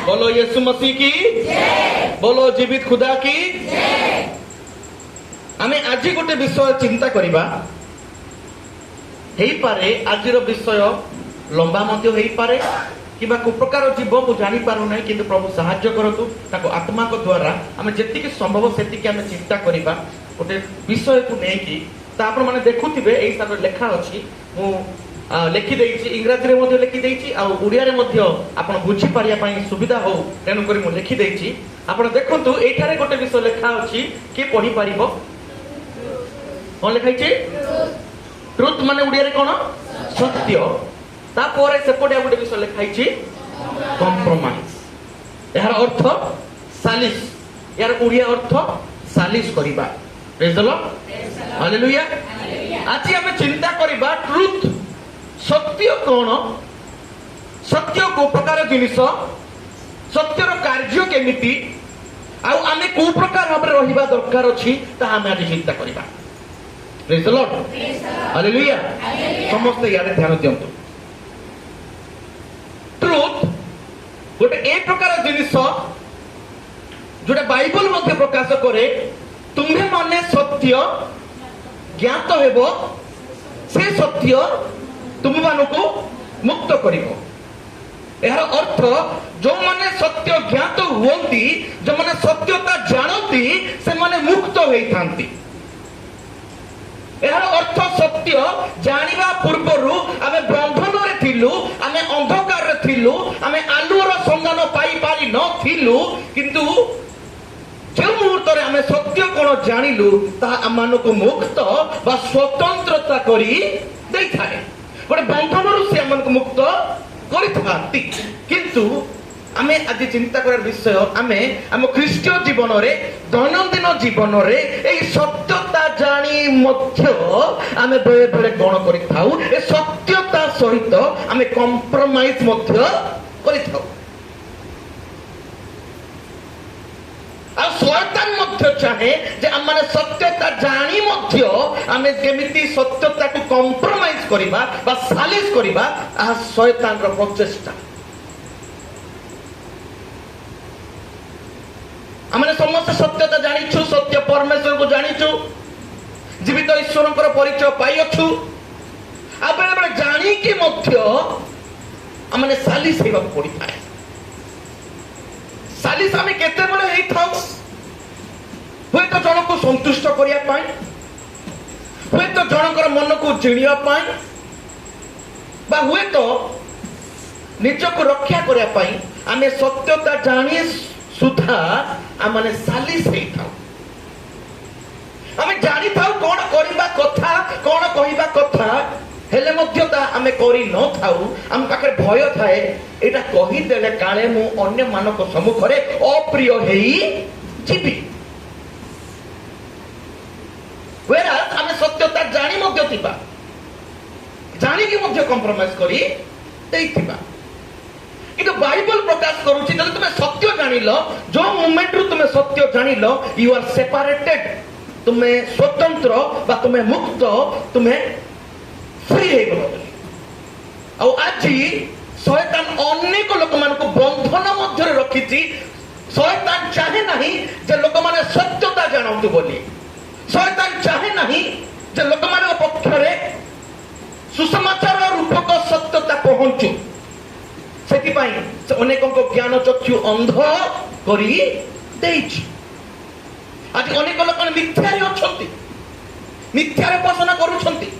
बोलो यीशु मसीह की, बोलो जीवित खुदा की। आमे आज गोटे विषय चिंता करिबा। हेई पारे आजिर विषय लंबा मध्य हेई पारे किबा को प्रकार जीव को जानि पारु नै, किंतु प्रभु सहाय्य करतु ताको आत्मा को द्वारा आमे जेतिके संभव सेतिके आमे चिंता करिबा। गोटे विषय को नै कि ता आपण माने देखुथिबे एई सारे लेखा अछि। मु लेखि देइछि, इंग्रजी रे मध्ये लेखि देइछि आ उड़िया रे मध्ये आपण बुझी पारिया पई सुविधा हो तेनु करी मु लेखि देइछि। आपण देखंतु एठारे गोटे विषय लेखा अछि कि पढी पारिबो। कोन लेखाइछि? ट्रुथ माने उड़िया रे कोन? सत्य। ता परे सेपटे गोटे विषय लेखाइछि कॉम्प्रोमाइज। यार अर्थ सालिस, यार उड़िया अर्थ सालिस करिबा। Praise the lord, hallelujah. आज हम चिंता करिबा ट्रुथ, सत्य कोन, सत्य को प्रकार जिनिस, सत्यर कार्य केमिति आउ आमे को प्रकार भाबरे रहिबा दरकार अछि ता हम आज चिंता करिबा। Praise the lord, hallelujah. समस्त यारे ध्यान दियंतु। ट्रुथ गोटे ए प्रकार जिनिस जोटा बाइबल मध्ये प्रकाश करे, तुम्हे माने सत्य ज्ञात हेबो, से सत्य तुम मानको मुक्त करिबो। यार अर्थ जो माने सत्य ज्ञात हुवंती, जो माने सत्यता जानती, से माने मुक्त होई थांती। यार अर्थ सत्य जानिबा पूर्वरु आमे बंधन रे थिलु, आमे अंधकार रे थिलु, आमे आलुर संधान पाई पारी न थिलु, किंतु जो मुहूर्त रे आमे सत्य कोन जानिलु ता आमानको मुक्त बा स्वतंत्रता करी देई थाए। गोटे बंधन से आमानको मुक्त करि थांती। किंतु आमे आज चिंता करार विषय, आमे आम ख्रीष्टीय जीवन रे, दैनंदिन जीवन रे ए सत्यता जानी मध्य आमे बेले बेले कोन करि थाउ, ए सत्यता सहित आमे कॉम्प्रोमाइज मध्य करि थाउ। आ शैतान मध्य चाहे जे आमे सत्यता जानी मध्य आमे केमिति सत्यता को कॉम्प्रोमाइज करिबा बा सालिस करिबा, आ शैतान रो प्रचेष्टा। आमे समस्त सत्यता जानिछु, सत्य परमेश्वर को जानिछु, जीवित ईश्वर को परिचय पाइछु। आ बेले बेले जानी कि मध्य आमे सालिस हेबा पड़ी थाए। सालिस आमे केते बेले हेई थाउ, हुए तो जन को संतुष्ट करिया पाई, हुए तो जनकर मन को जिणिया पाई, बा हुए तो निज को रक्षा करिया पाई आमे सत्यता जानी सुधा आमे सालिस हेई थाउ। आमे जानी थाउ कोन करिबा कथा, कोन कहिबा कथा, हेले मध्य ता आमे करि न थाउ। आम पाखे भय थाए, एटा कहि देले काले मु अन्य मानक सम्मुख रे अप्रिय हेई जीवी। वेरा आमे सत्यता जानी मध्य थिबा, जानी कि मध्य कॉम्प्रोमाइज करी देइथिबा। किंतु बाइबल प्रकाश करूछि जदि तुमे सत्य जानिलो, जो मोमेंट रु तुमे सत्य जानिलो, यू आर सेपरेटेड, तुमे स्वतंत्र बा तुमे मुक्त, तुमे फ्री हे गलो। आ आज शैतान अनेक लोक मानको बंधन मध्य रखिछि। शैतान चाहे नाही जे लोक माने सत्यता जानंतु बोली। शैतान चाहे नाही जे लोक माने पक्ष रे सुसमाचार रूपक सत्यता पहुंचु। सेति पई से अनेकों को ज्ञान चक्षु अंध करी देइछि। आज अनेक लोक मिथ्या रे अछंती, मिथ्या रे उपासना करूछंती।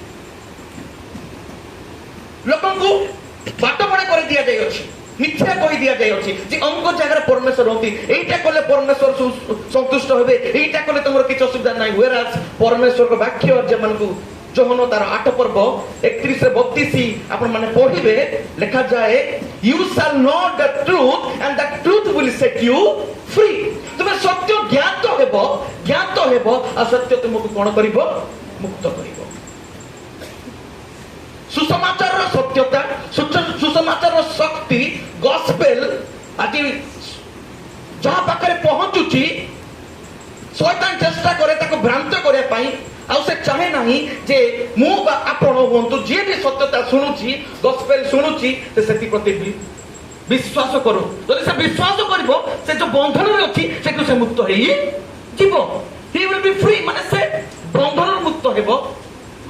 लोकों को बाटपणे कर दिया जाय अछि, मिथ्या कहि दिया जाय अछि जे अंक जगह परमेश्वर होती, एइटा कले परमेश्वर संतुष्ट होबे, एइटा कले तमर किछ असुविधा नै। वेराज परमेश्वर को वाक्य जे मानकु जोहन तार 8 पर्व 31 से 32 आपण माने पढिबे, लिखा जाए you shall know the truth and the truth will set you free. तुमे सत्य ज्ञात हेबो आ सत्य तुमको कोन करिवो? मुक्त करिवो। सुसमाचार सत्यता, सुसमाचार शक्ति, गॉस्पेल आज जहाँ पाखे पहुंचुची, शैतान चेष्टा करे ताको भ्रांत करे पाई। आ से चाहे नाही जे मु बा आपण होंतु जे भी सत्यता सुनुची, गॉस्पेल सुनुची, ते सेति प्रति विश्वास करू जदि से विश्वास करिवो से जो बंधन रे अछि से मुक्त हेई जीवो ही विल बी फ्री माने से बंधन मुक्त हेबो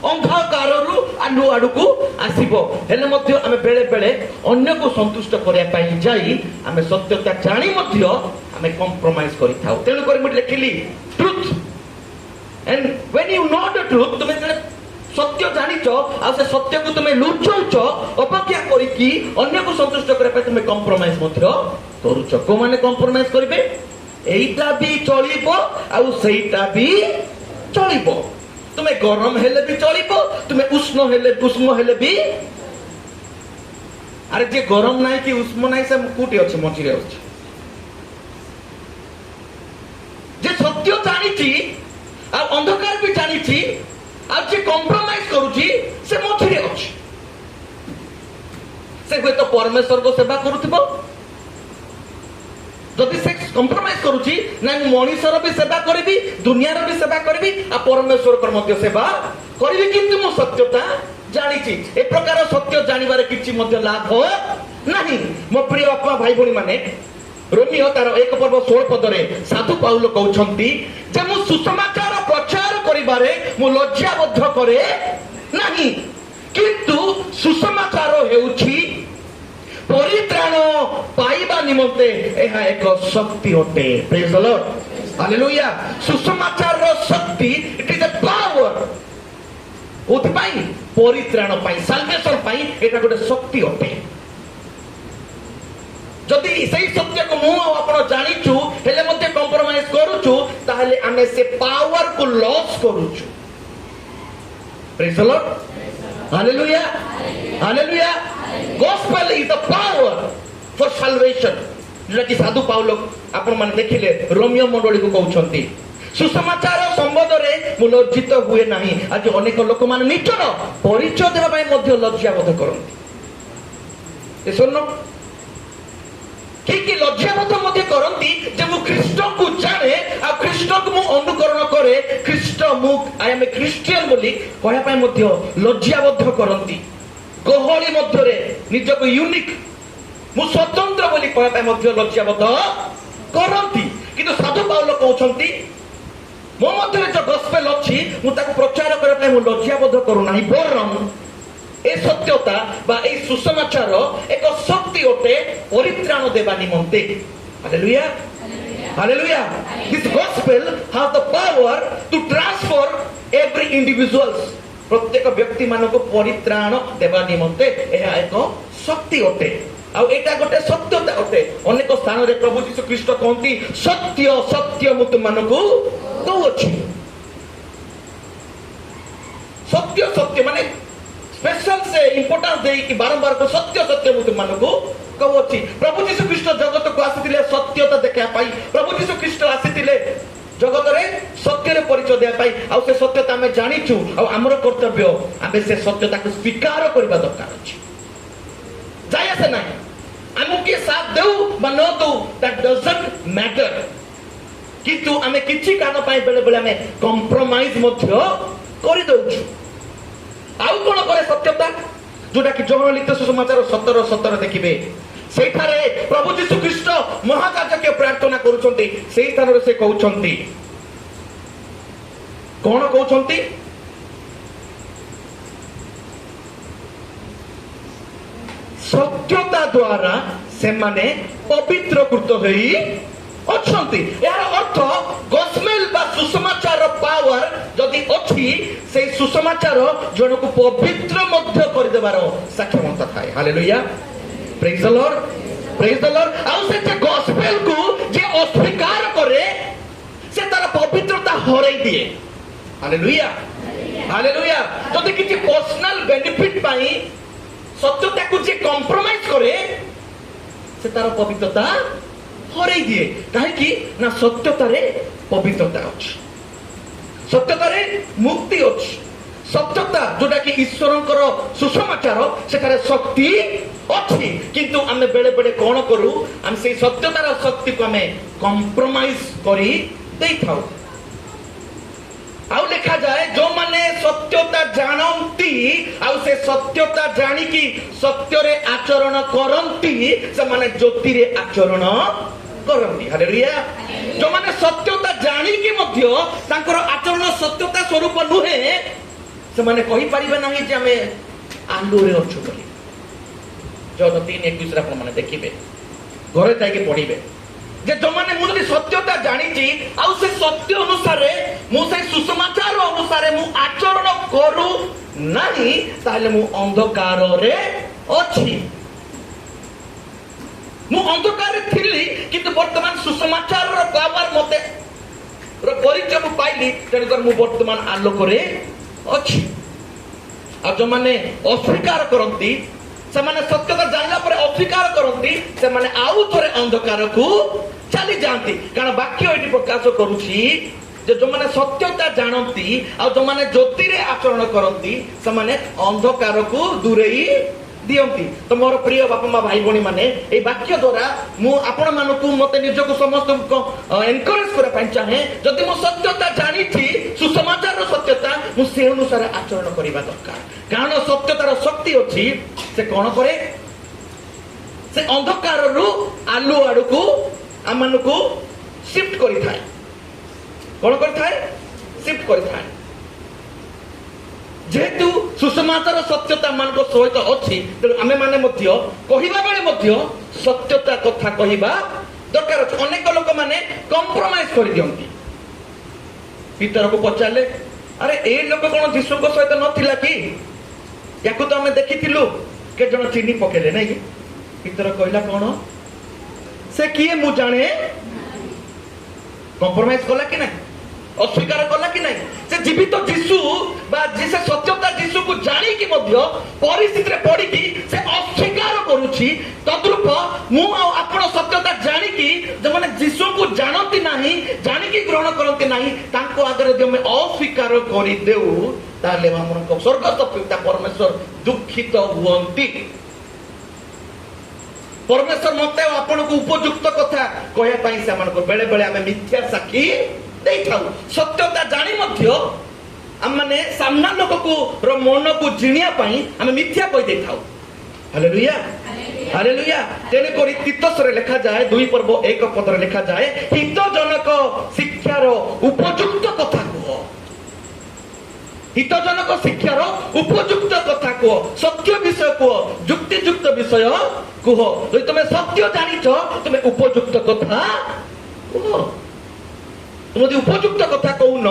अंधकारु आलु आडू आसो हेले आम बेले बेले अन्य को संतुष्ट करने जाई आम सत्यता जानी आम कंप्रोमाइज करिथाउ तेणुक मुझे लिखिली truth and when you know the truth तुम सत्य जानिच आ से सत्य को तुम लुचौच अपेक्षा करिकी अन्य को संतुष्ट करने तुम कंप्रोमाइज करुच को माने कंप्रोमाइज करिवे एइटा भी चलिबो आ सेइटा भी चलिबो तुम्हें गरम हेले भी चलिबो तुम्हें उष्ण हेले भी अरे जे गरम नाही कि उष्ण नाही से कोठी अछि मझिरे अछि जे सत्य जानिछि आ अंधकार भी जानिछि आ जे कंप्रोमाइज करूछि से मझिरे अछि से कोई तो परमेश्वर को सेवा करूथिबो जदि से कंप्रोमाइज करूछि ना मनीषर भी सेवा करिबी दुनियार भी सेवा करिबी आ परमेश्वर कर मध्य सेवा करिबी किंतु मो सत्यता जानिछि ए प्रकार सत्य जानिबारे किछि मध्य लाभ नाही मो प्रिय बापा भाई भणी माने रोमियो तार 1 पर्व 16 पदरे साधु पाउल कहउछंती जे मो सुसमाचार प्रचार करिबारे मो लज्जाबद्ध करे नाही किंतु सुसमाचार हेउछि परित्राण पाइबा निमंते यह एक शक्ति होते प्रेज द लॉर्ड हालेलुया सुसमाचार रो शक्ति इट इज अ पावर उत पाई परित्राण पाई साल्वेशन पाई एटा गोटे शक्ति होते जदि सही सत्य को मु आपण जानिचु हेले मध्ये कंप्रोमाइज करूचु ताहले आमे से पावर को लॉस करूचु praise the lord hallelujah hallelujah Gospel is the power for salvation. जोटा कि साधु पाउल आपण माने देखिले रोमियो मंडली को कहउछंती सुसमाचार संबंध रे मु लज्जित हुए नाही आज अनेक लोक माने निचर परिचय देबा पय मध्ये लज्जा बोध करंती ए सुनो कि लज्जा बोध मध्ये करंती जे मु ख्रीष्ट को जाने आ ख्रीष्ट को मु अनुकरण करे ख्रीष्ट मु आई एम ए क्रिश्चियन बोली कहया पय मध्ये लज्जा बोध करंती गहली मध्य निजको यूनिक मु स्वतंत्र बोली कहबा मध्य लज्जाबोध करंती किंतु साधु पाउल कहउछंती मो मध्य जो गॉस्पेल अछि मु ताको प्रचार करे पय मु लज्जाबोध करू नाही बरम ए सत्यता बा ए सुसमाचार एक शक्ति होते परित्राण देबा निमंते hallelujah hallelujah this gospel has the power to transform every individuals प्रत्येक व्यक्ति मान को परित्राण देवा निमंते यह एक शक्ति होते आउ एटा गोटे सत्यता होते अनेक स्थान रे प्रभु यीशु ख्रीष्ट कहंती सत्य सत्य मु तुम को कहउछि सत्य सत्य माने स्पेशल से इंपोर्टेंस दे कि बारंबार को सत्य सत्य मु तुम को कहउछि प्रभु यीशु ख्रीष्ट जगत को आसीथिले सत्यता देखा पाई प्रभु यीशु ख्रीष्ट आसीथिले जगत रे सत्य रे परिचय दे पाई आ से सत्यता हमें जानिछु आ हमर कर्तव्य हमें से सत्यता को स्वीकार करबा दरकार अछि जाय से नहीं हमु के साथ देउ बा न दउ दैट डजंट मैटर किंतु हमें किछि कान पाई बेले बेले हमें कंप्रोमाइज मध्य करि दउछु आउ कोन करे सत्यता जोटा कि जहन लिखित सुसमाचार 17 देखिबे सेठारे प्रभु यीशु ख्रीष्ट महायाजक प्रार्थना करूछंती सेही स्थान रे से कहउछंती कोन कहउछंती सत्यता द्वारा से माने पवित्रकृत होई अछंती यार अर्थ गॉस्पेल बा सुसमाचार पावर जदी अछि से सुसमाचार जन को पवित्र मध्य कर देबार सक्षमता थाए हालेलुया प्रेज द लॉर्ड आउ से गॉस्पेल को जे अस्वीकार करे से तार पवित्रता हरई दिए हालेलुया हालेलुया जदी किछि पर्सनल बेनिफिट पाई सत्यता को जे कंप्रोमाइज करे से तार पवित्रता हरई दिए काहे कि ना सत्यता रे पवित्रता अछि सत्यता रे मुक्ति अछि सत्यता जोटा कि ईश्वरंकर सुसमाचार सेठारे शक्ति अछि किंतु आमे बेले बेले कोन करू हम से सत्यतार शक्ति को हमें कंप्रोमाइज करी देई थाउ आउ लिखा जाए जो माने ସତ୍ୟତା ଜାଣନ୍ତି ଆଉ ସେ ସତ୍ୟତା ଜାଣିକି ସତ୍ୟରେ ଆଚରଣ କରନ୍ତି ସେମାନେ ଜ୍ୟୋତିରେ ଆଚରଣ କରନ୍ତି। ହାଲେଲୁୟା। ଯୋଉମାନେ ସତ୍ୟତା ଜାଣିକି ମଧ୍ୟ ତାଙ୍କର ଆଚରଣ ସତ୍ୟତା ସ୍ୱରୂପ ନୁହେଁ ସେମାନେ କହିପାରିବେ ନାହିଁ ଯେ ଆମେ ଆଲୁରେ ଅଛୁ ବୋଲି। ଜନ 3:21 ଆପଣ ମାନେ ଦେଖିବେ, ଘରେ ଯାଇକି ପଢିବେ ଯେ ଯୋଉମାନେ ମୁଁ ଯଦି ସତ୍ୟତା ଜାଣିଛି ଆଉ ସେ ସତ୍ୟ ଅନୁସାରେ ମୁଁ ସେ ସୁସମାଚାର ଅନୁସାରେ ମୁଁ ଆଚରଣ କରୁ ନାହିଁ ତାହେଲେ ମୁଁ ଅନ୍ଧକାରରେ ଅଛି। ମୁଁ ଅନ୍ଧକାରରେ ଥିଲି କିନ୍ତୁ ବର୍ତ୍ତମାନ ସୁସମାଚାରର ପାୱାର ମତେ ପରିଚୟ ମୁଁ ପାଇଲି, ତେଣୁକରି ମୁଁ ବର୍ତ୍ତମାନ ଆଲୋକରେ ଅଛି। ଆଉ ଯୋଉମାନେ ଅସ୍ୱୀକାର କରନ୍ତି ସେମାନେ ସତ୍ୟତା ଜାଣିଲା ପରେ ଅସ୍ୱୀକାର କରନ୍ତି ସେମାନେ ଆଉ ଥରେ ଅନ୍ଧକାରକୁ ଚାଲି ଯାଆନ୍ତି। କାରଣ ବାକ୍ୟ ଏଠି ପ୍ରକାଶ କରୁଛି ଯେ ଯୋଉମାନେ ସତ୍ୟତା ଜାଣନ୍ତି ଆଉ ଯୋଉମାନେ ଜ୍ୟୋତିରେ ଆଚରଣ କରନ୍ତି ସେମାନେ ଅନ୍ଧକାରକୁ ଦୂରେଇ ଦିଅନ୍ତି। ତ ମୋର ପ୍ରିୟ ବାପା ମା ଭାଇ ଭଉଣୀ ମାନେ ଏଇ ବାକ୍ୟ ଦ୍ୱାରା ମୁଁ ଆପଣ ମାନଙ୍କୁ ମତେ ନିଜକୁ ସମସ୍ତଙ୍କୁ ଏନକରେଜ କରିବା ପାଇଁ ଚାହେଁ ଯଦି ମୁଁ ସତ୍ୟତା ଜାଣିଛି ସୁସମାଚାରର ସତ୍ୟତା ମୁଁ ସେ ଅନୁସାରେ ଆଚରଣ କରିବା ଦରକାର। କାରଣ ସତ୍ୟତାର ଶକ୍ତି ଅଛି। ସେ କଣ କରେ? ସେ ଅନ୍ଧକାରରୁ ଆଲୁଅ ଆଡକୁ ଆମମାନଙ୍କୁ ଶିଫ୍ଟ କରିଥାଏ। କଣ କରିଥାଏ? ଶିଫ୍ଟ କରିଥାଏ। ଯେହେତୁ ସୁସମାଚାର ସତ୍ୟତା ମାନଙ୍କ ସହିତ ଅଛି ତେଣୁ ଆମେ ମାନେ ମଧ୍ୟ କହିବା ବେଳେ ମଧ୍ୟ ସତ୍ୟତା କଥା କହିବା ଦରକାର ଅଛି। ଅନେକ ଲୋକ ମାନେ କମ୍ପ୍ରମାଇଜ କରିଦିଅନ୍ତି। ପିତରକୁ ପଚାରିଲେ ଆରେ ଏ ଲୋକ କଣ ଯୀଶୁଙ୍କ ସହିତ ନଥିଲା କି? ୟାକୁ ତ ଆମେ ଦେଖିଥିଲୁ କେତେ ଜଣ ଚିନି ପକେଇଲେ ନାଇଁ କି? ପିତର କହିଲା କଣ ସେ କିଏ ମୁଁ ଜାଣେ। କମ୍ପ୍ରମାଇଜ କଲା କି ନାହିଁ? ଅସ୍ୱୀକାର କଲା କି ନାହିଁ? ସେ ଜୀବିତ ଯୀଶୁ ବା ସେ ସତ୍ୟତା ଯୀଶୁକୁ ଜାଣିକି ମଧ୍ୟ ପରିସ୍ଥିତିରେ ପଡିକି ସେ ଅସ୍ୱୀକାର କରୁଛି। ତଦ୍ରୂପ ମୁଁ ଆଉ ଆପଣ ସତ୍ୟତା ଜାଣିକି ଯୋଉମାନେ ଯୀଶୁକୁ ଜାଣନ୍ତି ନାହିଁ ଜାଣିକି ଗ୍ରହଣ କରନ୍ତି ନାହିଁ ତାଙ୍କ ଆଗରେ ଯଦି ଆମେ ଅସ୍ୱୀକାର କରିଦେଉ ତାହେଲେ ଆମମାନଙ୍କ ସ୍ୱର୍ଗସ୍ଥ ପିତା ପରମେଶ୍ୱର ଦୁଃଖିତ ହୁଅନ୍ତି। ପରମେଶ୍ୱର ମତେ ଆପଣଙ୍କୁ ଉପଯୁକ୍ତ କଥା କହିବା ପାଇଁ ସେମାନଙ୍କୁ ବେଳେ ବେଳେ ଆମେ ମିଥ୍ୟା ସାକ୍ଷୀ ଦେଇଥାଉ। ସତ୍ୟତା ଜାଣି ମଧ୍ୟ ଆମେ ସାମ୍ନା ଲୋକକୁ ମନକୁ ଜିଣିବା ପାଇଁ ଆମେ ମିଥ୍ୟା କହିଦେଇଥାଉ। Hallelujah hallelujah. ତେଣୁକରି ତିତସରେ ଲେଖାଯାଏ 2:1 ଲେଖାଯାଏ ହିତଜନକ ଶିକ୍ଷାର ଉପଯୁକ୍ତ କଥା କୁହ। ହିତଜନକ ଶିକ୍ଷାର ଉପଯୁକ୍ତ କଥା କୁହ, ସତ୍ୟ ବିଷୟ କୁହ, ଯୁକ୍ତିଯୁକ୍ତ ବିଷୟ କୁହ। ଯଦି ତମେ ସତ୍ୟ ଜାଣିଛ ତମେ ଉପଯୁକ୍ତ କଥା କୁହ। তুমি যদি উপযুক্ত কথা Kaun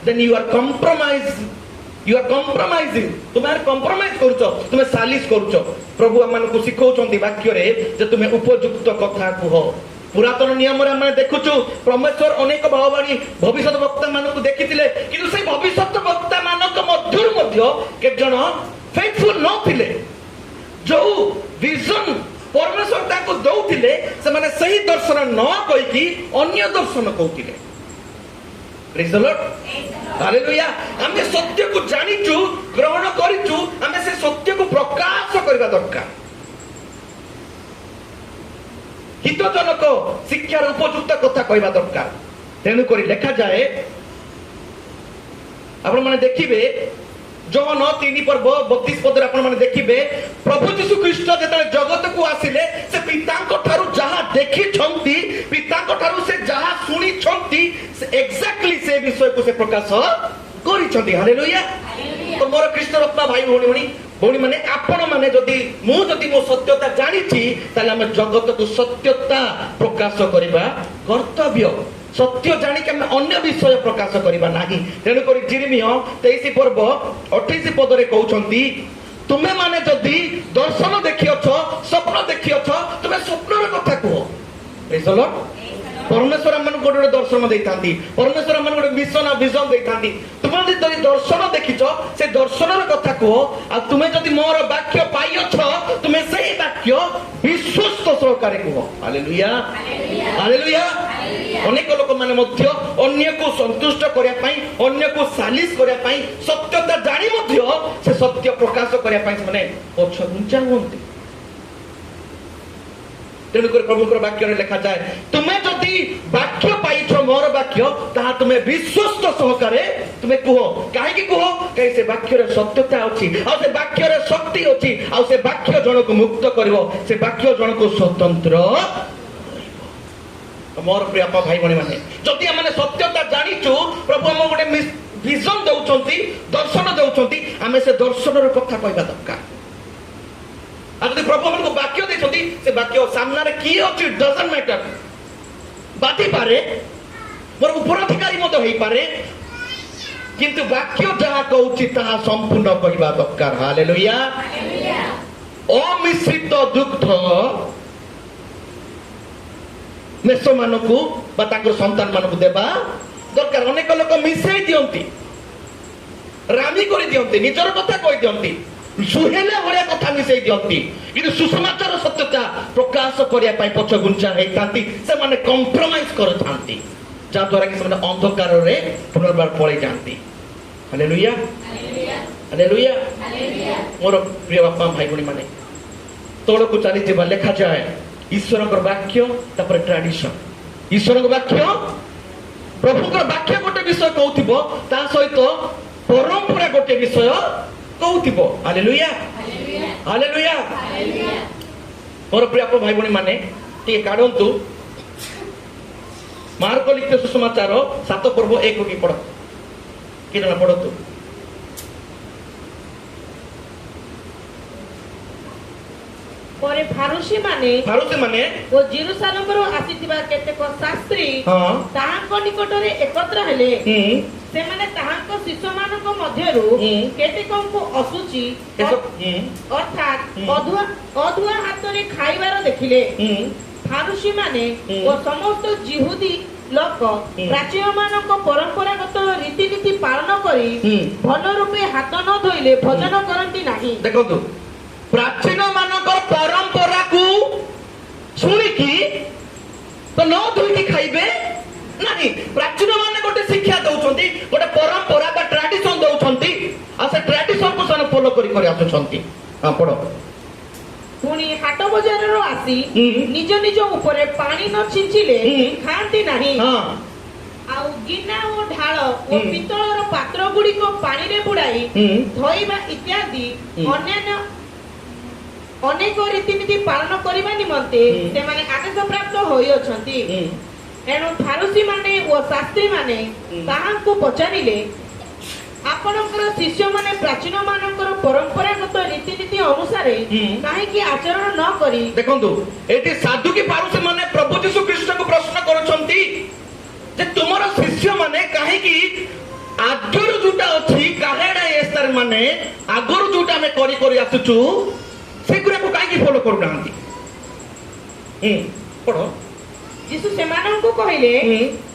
then you are compromising তুমি আর কম্প্রোমাইজ করছ, তুমি সালিস করছ। প্রভু আমাকে শিখাউଛନ୍ତି বাক্যরে যে তুমি উপযুক্ত কথা কুহ। পুরাতন নিয়মরে আমি দেখুছু পরমেশ্বর অনেক ভাববাণী ভবিষ্যৎ বক্তা মানুষ দেখিলে কিন্তু সেই ভবিষ্যৎ বক্তা মানক মধ্যରୁ ମଧ୍ୟ କେତେଜଣ ଫେଥଫୁଲ ନଥିଲେ। ଯୋଉ ଭିଜନ ପରମେଶ୍ୱର ତାଙ୍କୁ ଦଉଥିଲେ ସେମାନେ ସେହି ଦର୍ଶନ ନ କହିକି ଅନ୍ୟ ଦର୍ଶନ କହୁଥିଲେ। Praise the Lord. Hallelujah. ଆମେ ସତ୍ୟକୁ ଜାଣିଛୁ ଗ୍ରହଣ କରିଛୁ ଆମେ ସେ ସତ୍ୟକୁ ପ୍ରକାଶ କରିବା ଦରକାର। ହିତଜନକ ଶିକ୍ଷାର ଉପଯୁକ୍ତ କଥା କହିବା ଦରକାର। ତେଣୁକରି ଲେଖାଯାଏ ଆପଣ ମାନେ ଦେଖିବେ ଜୋହନ 3:32 ଆପଣ ମାନେ ଦେଖିବେ ପ୍ରଭୁ ଯୀଶୁ ଖ୍ରୀଷ୍ଟ ଯେତେବେଳେ ଜଗତକୁ ଆସିଲେ ସେ ପିତାଙ୍କ ଠାରୁ ଯାହା ଦେଖିଛନ୍ତି ପିତାଙ୍କ ଠାରୁ ସେ ଯାହା ଶୁଣିଛନ୍ତି ଏକ୍ସାକ୍ଟଲି ସେ ବିଷୟକୁ ସେ ପ୍ରକାଶ କରିଛନ୍ତି। ହାଲେଲୁୟା। ତ ମୋର ଖ୍ରୀଷ୍ଟ ରତ୍ନ ଭାଇ ଭଉଣୀ ମାନେ ଆପଣ ମାନେ ଯଦି ମୁଁ ମୋ ସତ୍ୟତା ଜାଣିଛି ତାହେଲେ ଆମେ ଜଗତକୁ ସତ୍ୟତା ପ୍ରକାଶ କରିବା କର୍ତ୍ତବ୍ୟ। ସତ୍ୟ ଜାଣିକି ଆମେ ଅନ୍ୟ ବିଷୟ ପ୍ରକାଶ କରିବା ନାହିଁ। ତେଣୁକରି ଜିରିମିୟ 23:28 କହୁଛନ୍ତି ତୁମେ ମାନେ ଯଦି ଦର୍ଶନ ଦେଖିଅଛ ସ୍ୱପ୍ନ ଦେଖିଅଛ ତୁମେ ସ୍ୱପ୍ନର କଥା କୁହ। ପରମେଶ୍ୱର ଆମମାନଙ୍କୁ ଗୋଟେ ଦର୍ଶନ ଦେଇଥାନ୍ତି, ପରମେଶ୍ୱର ଆମମାନଙ୍କୁ ଗୋଟେ ମିଶନ ଭିଜନ ଦେଇଥାନ୍ତି। ତୁମେ ଯଦି ଦର୍ଶନ ଦେଖିଛ ସେ ଦର୍ଶନର କଥା କୁହ। ଆଉ ତୁମେ ଯଦି ମୋର ବାକ୍ୟ ପାଇଅଛ ତୁମେ ସେହି ବାକ୍ୟ ବିଶ୍ୱସ୍ତ ସହକାରେ କୁହ। Hallelujah hallelujah. ଅନେକ ଲୋକମାନେ ମଧ୍ୟ ଅନ୍ୟକୁ ସନ୍ତୁଷ୍ଟ କରିବା ପାଇଁ ଅନ୍ୟକୁ ସାଲିସ କରିବା ପାଇଁ ସତ୍ୟତା ଜାଣି ମଧ୍ୟ ସେ ସତ୍ୟ ପ୍ରକାଶ କରିବା ପାଇଁ ସେମାନେ ପଛଘୁଞ୍ଚା ହୁଅନ୍ତି। तेणुकर प्रभुकर वाक्य लिखा जाए तुम्हें जदि वाक्य पाइछ मोर वाक्य ताहा तुम्हें विश्वस्त सहकारे तुम्हें कह कहीं कह कहीं से वाक्य सत्यता अच्छी आ से वाक्य शक्ति अच्छी आ से वाक्य जन को मुक्त करिवो से वाक्य जन को स्वतंत्र मोर प्रिय भाई भणी माने जदि आम सत्यता जानिचु प्रभु आम गोटे विजन दौरान दर्शन दौरान आम से दर्शन कथा कहवा दरकार आदि प्रभु हमको वाक्य देछंती से वाक्य सामना रे की अछि डजंट मैटर बाती पारे मोर उपराधिकारी मत होई पारे किंतु वाक्य जहा कहउछि ताहा संपूर्ण कहवा दरकार हालेलुया अमिश्रित दुग्ध मेष मानकु बा ताकर संतान मानकु देबा दरकार अनेक लोक मिसै दियंती रामी करि दियंती निजर कथा कहि दियंती सुहेला भलिया कथा मिसै दियंती किंतु सुसमाचार सत्यता प्रकाश करिया पई पछ गुंचा हे तांती से माने कॉम्प्रोमाइज करथांती जा द्वारा कि से अंधकार रे पुनर्बार पळै जांती हालेलुया हालेलुया हालेलुया मोर प्रिय बापा भाई भणी माने तोड़ को चली जेबा लिखा जाए ईश्वर वाक्य तापर ट्रेडिशन ईश्वर वाक्य प्रभु वाक्य गोटे विषय कहूथिबो ता सहित परंपरा गोटे विषय कहूथिबो हालेलुया हालेलुया हालेलुया मोर प्रिय भाई भणी माने टी काढंतु मार्क लिखित सुसमाचार 7 पर्व 1 की पढ़ कि जण पढ़तु परे फारुसी माने ओ जेरूशलेम रो आसीतिबा केतेक शास्त्री ताहांको निकटरे एकत्र हेले से माने ताहांको शिष्य मानक मध्यरु केतेकंको असुचि अर्थात अधुआ हातरे खाइबार देखिले फारुसी माने ओ समस्त जिहुदी लोक प्राचीन मानक परंपरागत रीतिनीति पालन करी भल रूपे हाथ न धोइले भोजन करंती नाही देखो प्राचीन मानक परंपरा को शुणिकी तो न धोई खाइबे नहीं प्राचीन माने गोटे शिक्षा दउछंती गोटे परंपरा बा ट्रेडिशन दउछंती आ से ट्रेडिशन को सन फॉलो करी आछुछंती हां पढो पुनी हाट बाजार रो आसी निज निज ऊपर पानी न छिंचिले खांती नाही हां आउ गिना ओ ढाळ ओ पितळर पात्र गुडी को पानी रे बुडाई धोइबा इत्यादि अन्य अनेक रीतिनीति पालन करबा निमंते से माने आदेश प्राप्त होई अछंती एनो फारुसी माने ओ शास्त्री माने ताहांको पचारिले आपनकर शिष्य माने प्राचीन मानकर परंपरागत रीतिनीति अनुसार काहे कि आचरण न करी देखंतु एटी साधु की फारुसी माने प्रभु यीशु कृष्ण को प्रश्न करछंती जे तुमरो शिष्य माने काहे कि आगुर जुटा अछि काहेडा एस्तर माने आगुर जुटा में करी करी आसुचु सेगुरा को काहे फॉलो करू नांती पढो यीशु सेमाननको कहिले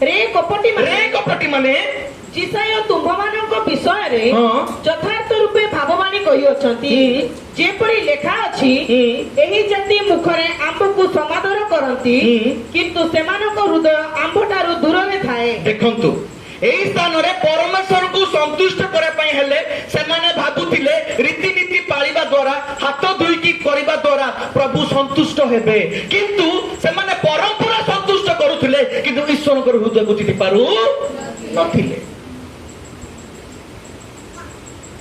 रे कपटी माने जिसाय तुम्भमाननको विषय रे यथार्थ रूपे भाववाणी कहि अछंती जेपरि लेखा अछि एही जाति मुखरे आंबको समादर करंती किंतु सेमानको हृदय आंबटारु दूर रे थाए देखंतु एही स्थान रे परमेश्वर को संतुष्ट करे पई हेले से माने भाबुतिले रीतिनीति पालिबा द्वारा हाथ धुई की करबा द्वारा प्रभु संतुष्ट हेबे किंतु से माने परंपरा संतुष्ट करूथिले किंतु ईश्वर को हृदय को चिति पारु नथिले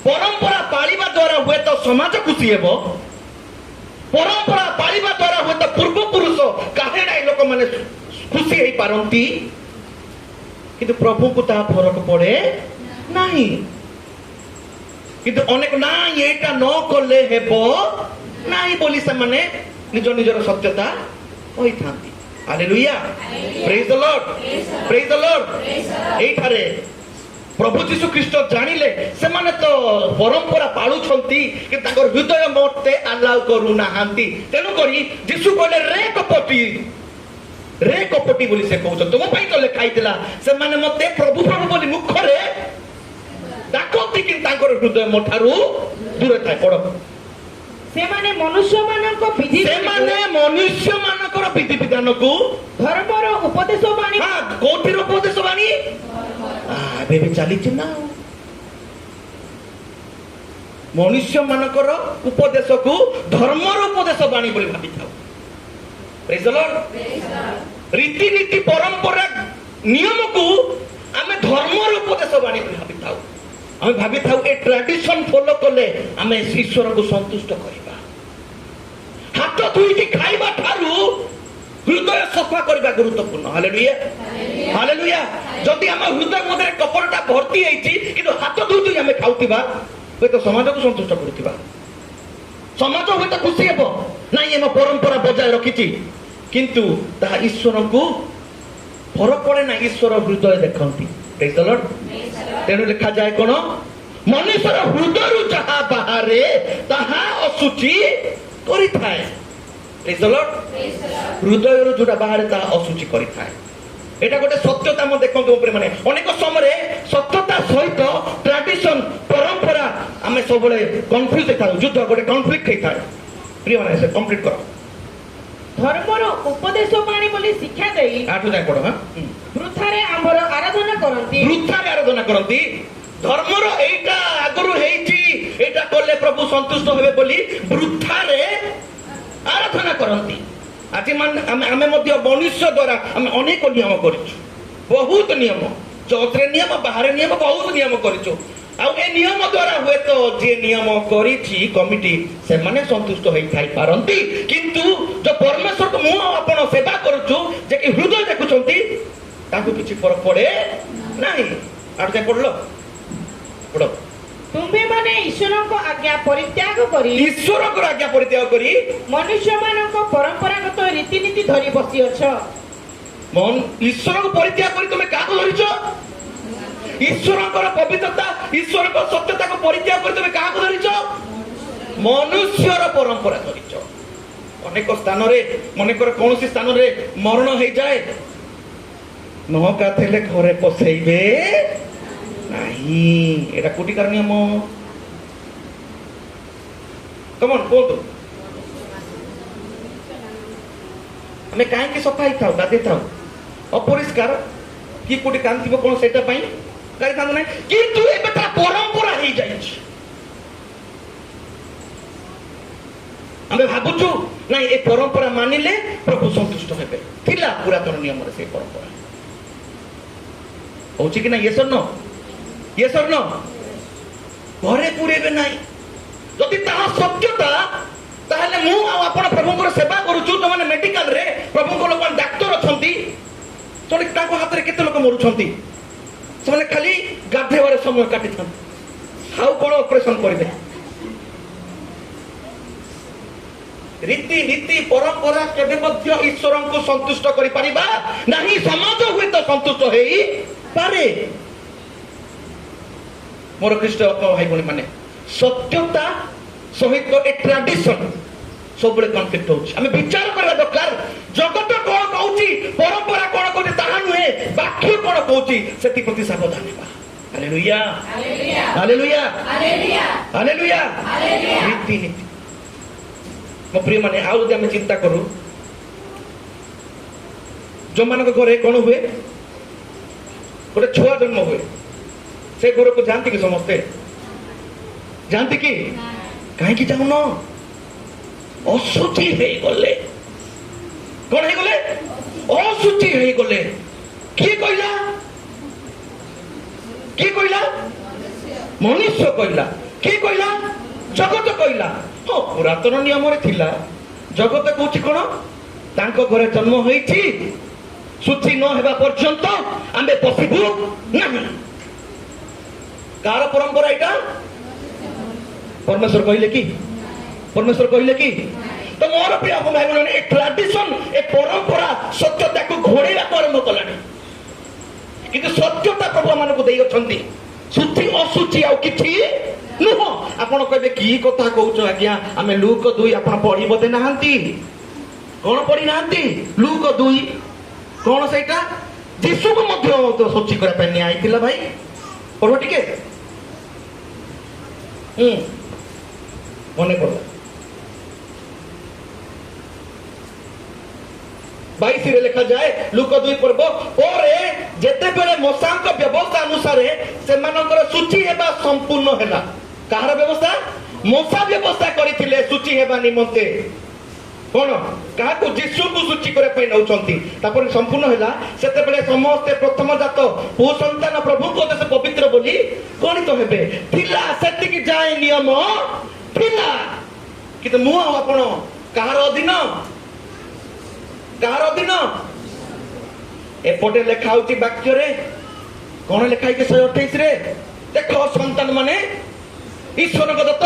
परंपरा पालिबा द्वारा हुए तो समाज खुशी हेबो परंपरा पालिबा द्वारा हुए तो पूर्व पुरुष काहेडा लोक माने खुशी हेई पारंती किंतु प्रभु को ता फरक पड़े नहीं किंतु अनेक ना एटा न करले हेबो नहीं बोली से माने निज निजर सत्यता होई थांती हालेलुया प्रेज द लॉर्ड एई थारे प्रभु यीशु ख्रीष्ट जानिले से माने तो परंपरा पाळु छंती कि ताकर हृदय मते अलाउ करू नाहांती तेनु करी यीशु कहले रे कपटी बोली से कहउछ तुम पई तो लेखाइतला से माने मते प्रभु प्रभु बोली मुख रे डाकती कि ताकर हृदय मोठारू दूर थाए पड़ो से माने मनुष्य मानकर विधि विधान को धर्मर उपदेश बाणी हां कोठिर उपदेश बाणी बेबे चली ना मनुष्य मानकर उपदेश को धर्मर उपदेश बाणी बोली भाबी थाओ Praise the Lord. रीतिनीति परंपरा नियम को आमे धर्मर उपदेश बाणी भाबी थाउ आमे भाबी थाउ ए ट्रेडिशन फॉलो कले आमे ईश्वर को संतुष्ट करिबा हाथ धुईटी खाइबा ठारू हृदय सफा करबा गुरुत्वपूर्ण हालेलुया हालेलुया जदि हम हृदय मधे कपड़टा भर्ती हेछि किंतु हाथ धुईटी आमे खाउतिबा होय तो समाज को संतुष्ट करतिबा समाज होय तो खुशी हेबो नाही एम परंपरा बजाय रखिछि किंतु ता ईश्वर को फरक पड़े ना ईश्वर हृदय देखती प्रेज द लॉर्ड तेणु लिखा जाए कौन मनुष्यर हृदय जहा बाहरे ताहा असुचि करिथाए प्रेज द लॉर्ड हृदय जोटा बाहरे ताहा असुचि करिथाए एटा गोटे सत्यता म देखंतु ऊपर माने अनेक समय सत्यता सहित ट्रेडिशन परंपरा आमे सबले कंफ्यूज देखा युद्ध गोटे कॉन्फ्लिक्ट हेता प्रिय माने से कंप्लीट करो धर्मर उपदेश बाणी बोली शिक्षा देई आठु जाय पढो हां वृथारे आम्बर आराधना करंती वृथारे आराधना करंती धर्मर एटा आगरु हेछि एटा करले प्रभु संतुष्ट होबे बोली वृथारे आराधना करंती आज आमे मध्य मनुष्य द्वारा आमे अनेक नियम करिछु बहुत नियम चौथरे नियम बाहर नियम बहुत नियम करिछु आ ए नियम द्वारा हुए तो जे नियम करिछि कमिटी से माने संतुष्ट होई थाई पारंती किंतु जो परमेश्वर को मु आपण सेवा करूछु जे कि हृदय देखुछंती ताकू किछि फरक पड़े नाही आठ जाय पड़लो पड़ो तुम्हे माने ईश्वर को आज्ञा परित्याग करी ईश्वर को आज्ञा परित्याग करी मनुष्य मानक परंपरागत रीतिनीति धरि बसी अछ मन ईश्वर को परित्याग करी तुमे काको धरिछो ईश्वर पवित्रता ईश्वर सत्यता को परित्याग कर तुम क्या धरिच मनुष्यर परंपरा धरिच अनेक स्थान मनकर कौन स्थान मरण हो जाए नौका थे घरे पसैबे नहीं एटा कोटिकार नियम कमन कहतु आम कहीं सफा ही था गाधे था अपरिष्कार कि कोटी कांति कौन से किंतु परंपरा हो जाए आम भावुचु ना ये परंपरा मानिले प्रभु संतुष्ट हेबे थिला पुरातन नियम से परंपरा होची कि ना ये सरनो घरे पुरेबे नाही जदि ताहा सत्यता ताहले मु आपण प्रभुଙ୍କର सेवा करूछु तो माने मेडिकल रे प्रभुଙ୍କ लोक डाक्टर अछंती तो ताको हाथ रे केते लोक मरुछंती से खाली गाधेबार समय काटि हाउ कौन ऑपरेशन करेंगे रीति नीति परंपरा केवे ईश्वर को संतुष्ट करि परिबा नाही समाज हुए तो संतुष्ट हेई पारे मोर ख्रीष्ट भाई भणी माने सत्यता सहित ए ट्रेडिशन सब कन्फ्लिक्ट होछि आमे विचार करबा दरकार जगत कोन कहूची परंपरा कोन कहूची ताहा नुहे वाक्य कोन कहूची सेति प्रति सावधान हेबा hallelujah hallelujah hallelujah hallelujah hallelujah रीति नीति मो प्रिय माने आउ जदि आमे चिंता करू जो मानक घरे कोन हुए गोटे छुआ जन्म हुए से घर को जानती कि समस्ते जानती कि कहीं जाऊन असुचि हे गले कौन हे गले असुचि हे गले किए कहला मनुष्य कहला किए कहला जगत कहला हाँ पुरातन नियम रे थिला जगत कहूची कौन तांको घरे जन्म होईची शुचि न हेबा पर्यंत आमे पसिबु नहीं कार परंपरा एटा परमेश्वर कहले कि तो मोर प्रिय भाई बहन ए ट्रेडिशन ए परंपरा सत्यता को घोड़ेला आरंभ कलानी किंतु सत्यता प्रभु मान को देई अछंती शुचि असुचि आ किछि नुह आपण कहबे की कथा कहउछ आज्ञा आमे लूक 2 आपण पढी बते नाहंती कोन पढी नाहंती लूक 2 कोन सेटा यीशु को मध्य तो शुचि करे पे न्याय थिला भाई पढो टिके मने पड़ला 22 रे लिखा जाए लूक 2 पर्व और जेते बेले मोसांक व्यवस्था अनुसार से मानकर सूची हेबा संपूर्ण हैला कहार व्यवस्था मोसा व्यवस्था करिथिले सूची हेबा निमंते কোন কাহাକୁ ଯୀଶୁକୁ ସୂଚୀ କରିବା ପାଇଁ ନେଉଛନ୍ତି। ତାପରେ ସମ୍ପୂର୍ଣ୍ଣ ହେଲା ସେତେବେଳେ ସମସ୍ତେ ପ୍ରଥମ ଜାତ ପୁଅ ସନ୍ତାନ ପ୍ରଭୁଙ୍କ ଉଦ୍ଦେଶ୍ୟ ପବିତ୍ର ବୋଲି ଗଣିତ ହେବେ। ଥିଲା ସେତିକି ଯାଏ ନିୟମ ଥିଲା, କିନ୍ତୁ ମୁଁ ଆଉ ଆପଣ କାହାର ଅଧୀନ? କାହାର ଅଧୀନ? ଏପଟେ ଲେଖା ହଉଛି ବାକ୍ୟରେ, କଣ ଲେଖା ହେଇଛି 128 ଦେଖ ସନ୍ତାନ ମାନେ ଈଶ୍ୱରଙ୍କ ଦତ୍ତ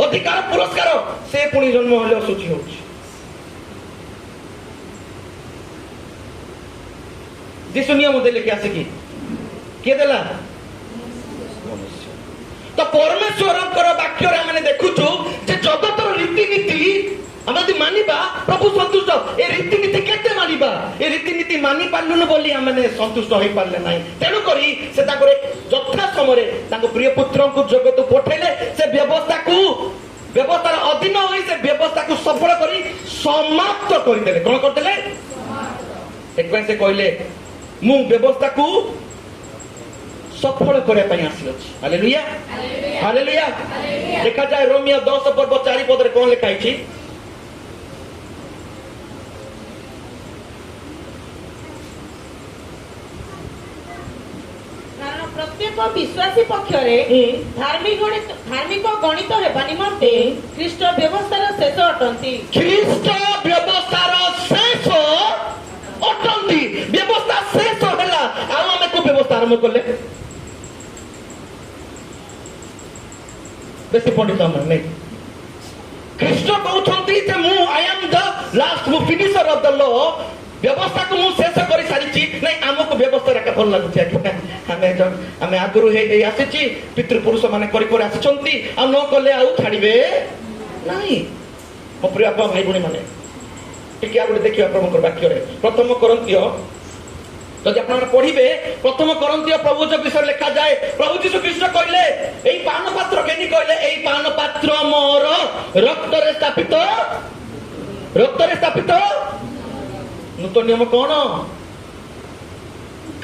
ଅଧିକାର ପୁରସ୍କାର, ସେ ପୁଣି ଜନ୍ମ ହେଲେ ଅଶୁଚି ହଉଛି। ଯୀଶୁ ନିୟମ ଦେଲେ କି ଆସିକି କିଏ ଦେଲା? ତ ପରମେଶ୍ୱରଙ୍କର ବାକ୍ୟରେ ଆମେ ଦେଖୁଛୁ ଯେ ଜଗତର ରୀତିନୀତି ଆମେ ଯଦି ମାନିବା ପ୍ରଭୁ ସନ୍ତୁଷ୍ଟ। ଏ ରୀତିନୀତି କେତେ ମାନିବା? ଏ ରୀତିନୀତି ମାନି ପାରିଲୁନୁ ବୋଲି ଆମେ ସନ୍ତୁଷ୍ଟ ହେଇପାରିଲେ ନାହିଁ। ତେଣୁକରି ସେ ତାଙ୍କର ଯଥା ସମୟରେ ତାଙ୍କ ପ୍ରିୟ ପୁତ୍ରଙ୍କୁ ଜଗତକୁ ପଠେଇଲେ। ସେ ବ୍ୟବସ୍ଥାର ଅଧୀନ ହୋଇ ସେ ବ୍ୟବସ୍ଥାକୁ ସଫଳ କରି ସମାପ୍ତ କରିଦେଲେ। କଣ କରିଦେଲେ? ସେଥିପାଇଁ ସେ କହିଲେ ମୁଁ ବ୍ୟବସ୍ଥାକୁ ସଫଳ କରିବା ପାଇଁ ଆସିଅଛି। Hallelujah, hallelujah. ଦେଖାଯାଏ ରୋମିଓ 10 ପର୍ବ 4 ପଦରେ କଣ ଲେଖା ହେଇଛି? ପ୍ରତ୍ୟେକ ବିଶ୍ୱାସୀ ପକ୍ଷରେ ଧାର୍ମିକ ଗଣିତ ହେବା ନିମନ୍ତେ ଖ୍ରୀଷ୍ଟ ବ୍ୟବସ୍ଥାର ଶେଷ ଅଟନ୍ତି। ଖ୍ରୀଷ୍ଟ ବ୍ୟବସ୍ଥାର ଶେଷ ଅଟନ୍ତି। ବ୍ୟବସ୍ଥା ଶେଷ ହେଲା, ଆଉ ଆମେ କୋଉ ବ୍ୟବସ୍ଥା ଆରମ୍ଭ କଲେ? ବେଶୀ ପଣ୍ଡିତ ଆମର ନାଇଁ। ଖ୍ରୀଷ୍ଟ କହୁଛନ୍ତି ଯେ ମୁଁ ଆଇ ଆମ୍ ଦ ଲାଷ୍ଟ, ମୁଁ ଫିନିଶର ଅଫ ଦ ଲ। ବ୍ୟବସ୍ଥାକୁ ମୁଁ ଶେଷ କରି ସାରିଛି। ନାଇଁ, ଆମକୁ ବ୍ୟବସ୍ଥା ଭଲ ଲାଗୁଛି ଆଜ୍ଞା। ଆମେ ଆଗରୁ ହେଇ ଆସିଛି, ପିତୃପୁରୁଷ ମାନେ କରି ଆସିଛନ୍ତି, ଆଉ ନ କଲେ ଆଉ ଛାଡିବେ ନାହିଁ। ମୋ ପ୍ରିୟ ଭାଇ ଭଉଣୀ ମାନେ ଟିକେ ଆଉ ଗୋଟେ ଦେଖିବା ପ୍ରଭୁଙ୍କର ବାକ୍ୟରେ ପ୍ରଥମ କରନ୍ତୀୟ, ଯଦି ଆପଣମାନେ ପଢିବେ ପ୍ରଥମ କରନ୍ତୀୟ ପ୍ରଭୁ ବିଷୟରେ ଲେଖାଯାଏ। ପ୍ରଭୁ ଯୀଶୁ ଖ୍ରୀଷ୍ଟ କହିଲେ ଏଇ ପାନ ପାତ୍ର କେନି କହିଲେ ଏଇ ପାନ ପାତ୍ର ମୋର ରକ୍ତରେ ସ୍ଥାପିତ। ନୂତନ ନିୟମ କଣ?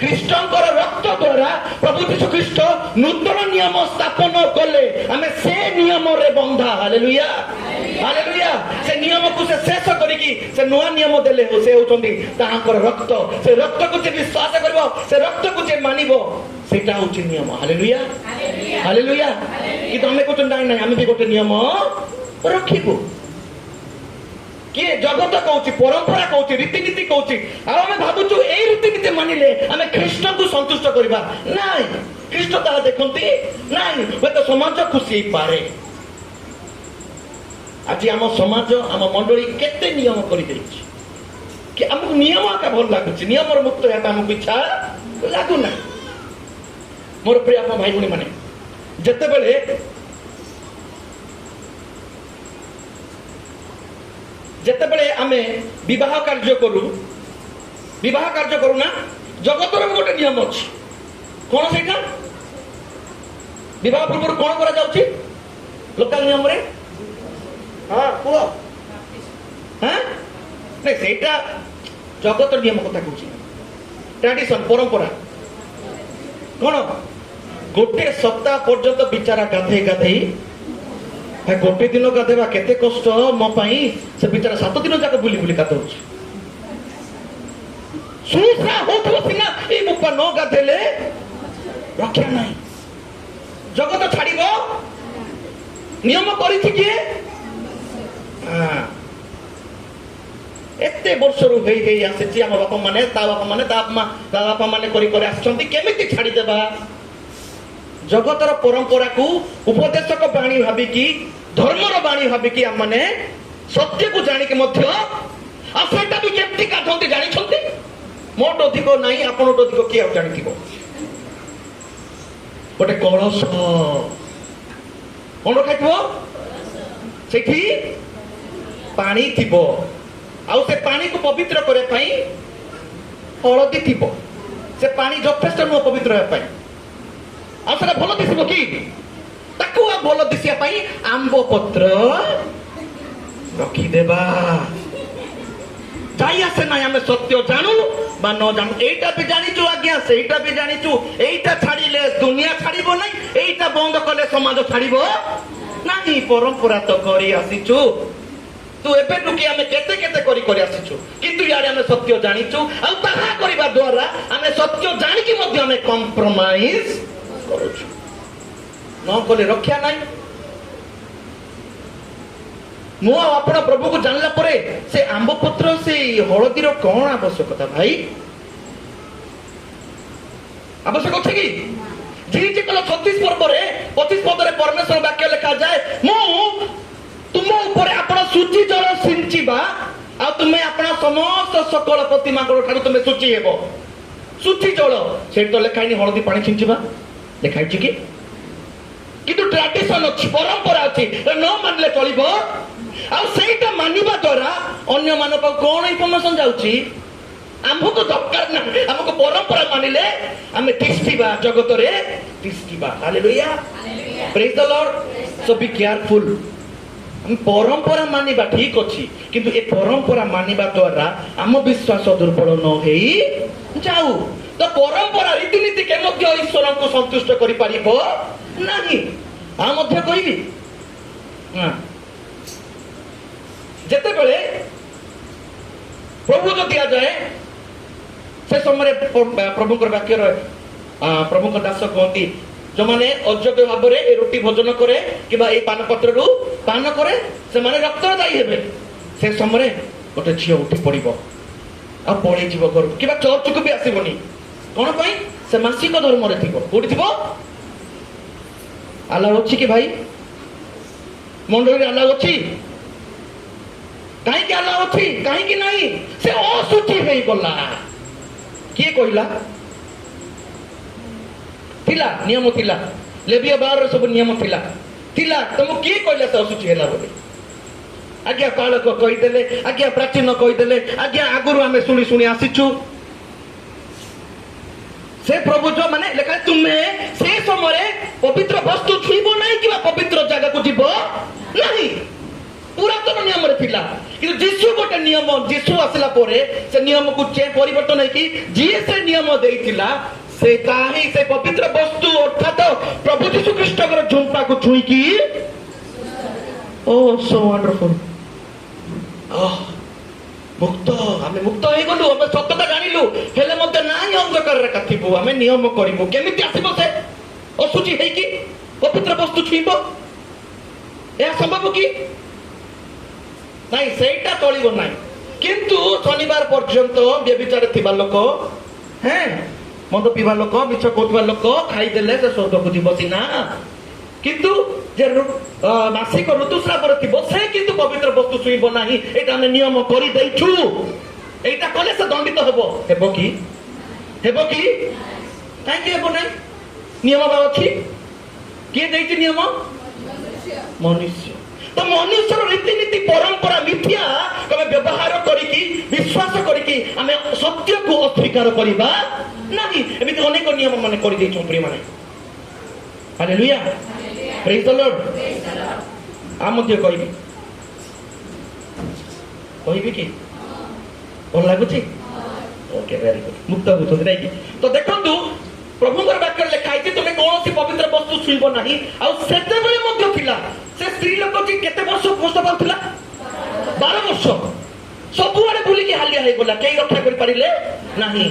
ଖ୍ରୀଷ୍ଟଙ୍କର ରକ୍ତ ଦ୍ୱାରା ପ୍ରଭୁ ଯୀଶୁ ଖ୍ରୀଷ୍ଟ ନୂତନ ନିୟମ ସ୍ଥାପନ କଲେ। ଆମେ ସେ ନିୟମରେ ବନ୍ଧା। Hallelujah, hallelujah. ସେ ନିୟମକୁ ସେ ଶେଷ କରିକି ସେ ନୂଆ ନିୟମ ଦେଲେ। ସେ ହେଉଛନ୍ତି ତାହାଙ୍କର ରକ୍ତ। ସେ ରକ୍ତକୁ ଯେ ବିଶ୍ୱାସ କରିବ, ସେ ରକ୍ତକୁ ଯେ ମାନିବ, ସେଇଟା ହଉଛି ନିୟମ। Hallelujah, hallelujah. କିନ୍ତୁ ଆମେ କହୁଛୁ ନାଇଁ ନାଇଁ, ଆମେ ବି ଗୋଟେ ନିୟମ ରଖିବୁ। କିଏ ଜଗତ କହୁଛି, ପରମ୍ପରା କହୁଛି, ରୀତିନୀତି କହୁଛି, ଆଉ ଆମେ ଭାବୁଛୁ ଏଇ ରୀତିନୀତି ମାନିଲେ ଆମେ ଖ୍ରୀଷ୍ଟଙ୍କୁ ସନ୍ତୁଷ୍ଟ କରିବା। ନାଇଁ, ଖ୍ରୀଷ୍ଟ ତାହା ଦେଖନ୍ତି ନାଇଁ। ହୁଏତ ସମାଜ ଖୁସି ହେଇପାରେ। ଆଜି ଆମ ସମାଜ, ଆମ ମଣ୍ଡଳୀ କେତେ ନିୟମ କରିଦେଇଛି କି ଆମକୁ ନିୟମ ଆକା ଭଲ ଲାଗୁଛି। ନିୟମର ମୁକ୍ତ ହେବା ଆମକୁ ଇଚ୍ଛା ଲାଗୁନାହିଁ। ମୋର ପ୍ରିୟ ଭାଇ ଭଉଣୀ ମାନେ, ଯେତେବେଳେ ଆମେ ବିବାହ କାର୍ଯ୍ୟ କରୁ ନା, ଜଗତର ଗୋଟେ ନିୟମ ଅଛି। କଣ ସେଇଟା? ବିବାହ ପୂର୍ବରୁ କଣ କରାଯାଉଛି ଲୋକାଲ ନିୟମରେ? ହଁ କୁହ। ନାଇଁ, ସେଇଟା ଜଗତର ନିୟମ କଥା କହୁଛି। ଟ୍ରାଡିସନ, ପରମ୍ପରା କଣ? ଗୋଟେ ସପ୍ତାହ ପର୍ଯ୍ୟନ୍ତ ବିଚାରା ଗାଧେଇ ଗୋଟେ ଦିନ ଗାଧେଇବା କେତେ କଷ୍ଟ ମୋ ପାଇଁ। ସେ ବିଚାରା 7 ଦିନ ଯାକ ବୁଲି ଗାଧଉଛି। ସୁସ୍ରା ହଉଥିବ ସିନା, ଏଇ ମୁପା ନ ଗାଧେଇଲେ ରକ୍ଷା ନାହିଁ। ଜଗତ ଛାଡିବ? ନିୟମ କରିଛି କିଏ? ଏତେ ବର୍ଷରୁ ହେଇ ଆସିଛି ଆମ ବାପା ମାନେ, ତା ବାପା ମାନେ କରି ଆସିଛନ୍ତି। କେମିତି ଛାଡିଦେବା? ଜଗତର ପରମ୍ପରାକୁ ଉପଦେଶକ ବାଣୀ ଭାବିକି, ଧର୍ମର ବାଣୀ ଭାବିକି ଆମମାନେ ସତ୍ୟକୁ ଜାଣିକି ମଧ୍ୟ, ଆଉ ସେଟା ବି କେମିତି ଗାଧନ୍ତି ଜାଣିଛନ୍ତି? ମୋଟ ଅଧିକ ନାହିଁ, ଆପଣଠୁ ଅଧିକ କିଏ ଆଉ ଜାଣିଥିବ? ଗୋଟେ କଳସ କଣ ରଖାଇଥିବ, ସେଠି ପାଣି ଥିବ, ଆଉ ସେ ପାଣିକୁ ପବିତ୍ର କରିବା ପାଇଁ ହଳଦୀ ଥିବ। ସେ ପାଣି ଯଥେଷ୍ଟ ନୁହଁ ପବିତ୍ର ହେବା ପାଇଁ। ଆଉ ସେଟା ଭଲ ଦିଶିବ କି? ତାକୁ ଆଉ ଭଲ ଦିଶିବା ପାଇଁ ଆମ୍ବ ପତ୍ର ରଖିଦେବା। ଯାଇ ଆସେ ନାହିଁ, ଆମେ ସତ୍ୟ ଜାଣୁ ବା ନ ଜାଣୁ। এইটা ବି ଜାଣିଛୁ ଆଜ୍ଞା, ସେଇଟା ବି ଜାଣିଛୁ। এইটা ଛାଡ଼ିଲେ ଦୁନିଆ ଛାଡ଼ିବ ନାହିଁ, এইটা ବନ୍ଦ କଲେ ସମାଜ ଛାଡ଼ିବ ନାହିଁ। ପରମ୍ପରା ତ କରି ଆସିଛୁ। ତୁ ଏବେ ଲୁକି ଆମେ କେତେ କେତେ କରି କରି ଆସିଛୁ, କିନ୍ତୁ ଇଆଡେ ଆମେ ସତ୍ୟ ଜାଣିଛୁ, ଆଉ ତାହା କରିବା ଦ୍ୱାରା ଆମେ ସତ୍ୟ ଜାଣିକି ମଧ୍ୟ ଆମେ କମ୍ପ୍ରମାଇଜ କରୁଛୁ। ନ କଲେ ରକ୍ଷା ନାହିଁ। ମୁଁ ଆଉ ଆପଣ ପ୍ରଭୁକୁ ଜାଣିଲା ପରେ ସେ ଆମ୍ବ ପତ୍ର ସେ ହଳଦୀର କଣ ଆବଶ୍ୟକତା ଭାଇ? ଆବଶ୍ୟକ ଅଛି କି? ଯିଏ କଲ 36 ପର୍ବରେ 25 ପଦରେ ପରମେଶ୍ୱର ବାକ୍ୟ ଲେଖାଯାଏ, ମୁଁ ତୁମ ଉପରେ ଆପଣ ଶୁଚି ଜଳ ସିଞ୍ଚିବା, ଆଉ ତୁମେ ଆପଣ ସମସ୍ତ ସକଳ ପ୍ରତିମାଙ୍କର ଠାରୁ ତୁମେ ଶୁଚି ହେବ। ଶୁଚି ଜଳ, ସେଇଠି ତ ଲେଖା ହେଇନି ହଳଦୀ ପାଣି ଛିଞ୍ଚିବା, ଲେଖା ହେଇଛି କି? କିନ୍ତୁ ଟ୍ରାଡିସନ ଅଛି, ପରମ୍ପରା ଅଛି, ନ ମାନିଲେ ଚଳିବ। ଆଉ ସେଇଟା ମାନିବା ଦ୍ୱାରା ଅନ୍ୟ ମାନଙ୍କ କଣ ଇନଫର୍ମେସନ ଯାଉଛି? ଆମକୁ ଦରକାର ନାହିଁ। ଆମକୁ ପରମ୍ପରା ମାନିଲେ ଆମେ ତିଷ୍ଠିବା, ଜଗତରେ ତିଷ୍ଠିବା। ହାଲେଲୁୟା, ପ୍ରେଜ୍ ଦ ଲର୍ଡ। ସୋ ବି କେୟାରଫୁଲ। ଆମେ ପରମ୍ପରା ମାନିବା ଠିକ ଅଛି, କିନ୍ତୁ ଏ ପରମ୍ପରା ମାନିବା ଦ୍ୱାରା ଆମ ବିଶ୍ୱାସ ଦୁର୍ବଳ ନ ହେଇ ଯାଉ। ତ ପରମ୍ପରା ରୀତିନୀତି କେ ମଧ୍ୟ ଈଶ୍ୱରଙ୍କୁ ସନ୍ତୁଷ୍ଟ କରିପାରିବ ନାହିଁ। ଆଉ ମଧ୍ୟ କହିବି, ଯେତେବେଳେ ପ୍ରଭୁଜ ଦିଆଯାଏ ସେ ସମୟରେ ପ୍ରଭୁଙ୍କର ବାକ୍ୟର ପ୍ରଭୁଙ୍କ ଦାସ କୁହନ୍ତି, ଯୋଉମାନେ ଅଯୋଗ୍ୟ ଭାବରେ ଏ ରୁଟି ଭୋଜନ କରେ କିମ୍ବା ଏଇ ପାନପତ୍ରରୁ ପାନ କରେ ସେମାନେ ରକ୍ତଦାୟୀ ହେବେ। ସେ ସମୟରେ ଗୋଟେ ଝିଅ ଉଠି ପଡିବ ଆଉ ପଳେଇଯିବ ଘରକୁ, କିମ୍ବା ଚର୍ଚ୍ଚକୁ ବି ଆସିବନି। କଣ ପାଇଁ? ସେ ମାସିକ ଧର୍ମରେ ଥିବ। କୋଉଠି ଥିବ? ଆଲାଉ ଅଛି କି ଭାଇ? ମଣ୍ଡଳୀରେ ଆଲାଉ ଅଛି? କାହିଁକି ଆଲାଉ ଅଛି? କାହିଁକି ନାହିଁ? ସେ ଅଶୁଚି ହେଇଗଲା। କିଏ କହିଲା? ଥିଲା, ନିୟମ ଥିଲା, ଲେବିୟ ବାରରେ ସବୁ ନିୟମ ଥିଲା। ତମକୁ କିଏ କହିଲା ସେ ଅଶୁଚି ହେଲା ବୋଲି? ଆଜ୍ଞା ପାଳକ କହିଦେଲେ, ଆଜ୍ଞା ପ୍ରାଚୀନ କହିଦେଲେ, ଆଜ୍ଞା ଆଗରୁ ଆମେ ଶୁଣି ଶୁଣି ଆସିଛୁ। ସେ ପ୍ରଭୁ ଯୋଉ ମାନେ ଲେଖା, ତୁମେ ସେ ସମୟରେ ପବିତ୍ର ବସ୍ତୁ ଛୁଇଁବ ନାହିଁ କିମ୍ବା ପବିତ୍ର ଜାଗାକୁ ଯିବ ନାହିଁ। ପୁରାତନ ନିୟମରେ ଥିଲା। କିନ୍ତୁ ଯୀଶୁ ଗୋଟେ ନିୟମ, ଯୀଶୁ ଆସିଲା ପରେ ସେ ନିୟମକୁ ପରିବର୍ତ୍ତନ ହେଇକି ଯିଏ ସେ ନିୟମ ଦେଇଥିଲା ସେ ତାହିଁ ସେ ପବିତ୍ର ବସ୍ତୁ ଅର୍ଥାତ ପ୍ରଭୁ ଯୀଶୁ ଖ୍ରୀଷ୍ଟଙ୍କର ଝୁମ୍ପାକୁ ଛୁଇଁକି ସୋ ୱଣ୍ଡରଫୁଲ ମୁକ୍ତ। ଆମେ ମୁକ୍ତ ହେଇଗଲୁ, ଆମେ ସତ୍ୟତା ଜାଣିଲୁ, ହେଲେ ମଧ୍ୟ ନାହିଁ ଅନ୍ଧକାରରେ କାଟିବୁ, ଆମେ ନିୟମ କରିବୁ। କେମିତି ଆସିବ ସେ ଅଶୁଚି ହେଇକି ପବିତ୍ର ବସ୍ତୁ ଛୁଇଁବ? ଏହା ସମ୍ଭବ କି? ନାଇଁ, ସେଇଟା ଚଳିବ ନାହିଁ। କିନ୍ତୁ ଶନିବାର ପର୍ଯ୍ୟନ୍ତ ବ୍ୟଭିଚାର ଥିବା ଲୋକ, ମଦ ପିଇବା ଲୋକ, ମିଛ କହୁଥିବା ଲୋକ ଖାଇଦେଲେ ସେ ସ୍ୱର୍ଗକୁ ଯିବ ସିନା, କିନ୍ତୁ ଯେ ମାସିକ ଋତୁସ୍ରାବରେ ଥିବ ସେ କିନ୍ତୁ ପବିତ୍ର ବସ୍ତୁ ଛୁଇଁବ ନାହିଁ। ଏଇଟା ଆମେ ନିୟମ କରିଦେଇଛୁ। এইটা কলে সে দণ্ডিত হব। ହେବ କି? ହେବ କି? କାହିଁକି ହେବ ନାହିଁ? ନିୟମ ବା ଅଛି। କିଏ ଦେଇଛି ନିୟମ? ମନୁଷ୍ୟ। ତ ମନୁଷ୍ୟର ରୀତିନୀତି ପରମ୍ପରା ମିଥ୍ୟା ତମେ ବ୍ୟବହାର କରିକି ବିଶ୍ୱାସ କରିକି ଆମେ ସତ୍ୟକୁ ଅସ୍ୱୀକାର କରିବା ନାହିଁ। ଏମିତି ଅନେକ ନିୟମ ମାନେ କରିଦେଇଛୁ ପ୍ରିୟମାନେ। ହାଲେଲୁୟା, ପ୍ରେଜ୍ ଦ ଲର୍ଡ। ଆ ମଧ୍ୟ କହିବି କି? ଭଲ ଲାଗୁଛି? Okay, very good. ମୁକ୍ତ ହଉଛନ୍ତି ନାଇଁ କି? ତ ଦେଖନ୍ତୁ ପ୍ରଭୁଙ୍କର ବାକ୍ୟରେ ଲେଖା ହେଇଛି ତୁମେ କୌଣସି ପବିତ୍ର ବସ୍ତୁ ଛୁଇଁବ ନାହିଁ। ଆଉ ସେତେବେଳେ ମଧ୍ୟ ଥିଲା ସେ ସ୍ତ୍ରୀ ଲୋକଟି କେତେ ବର୍ଷ କଷ୍ଟ ପାଉଥିଲା? 12 ବର୍ଷ। ସବୁଆଡେ ବୁଲିକି ହାଲିଆ ହେଇଗଲା, କେହି ରକ୍ଷା କରିପାରିଲେ ନାହିଁ।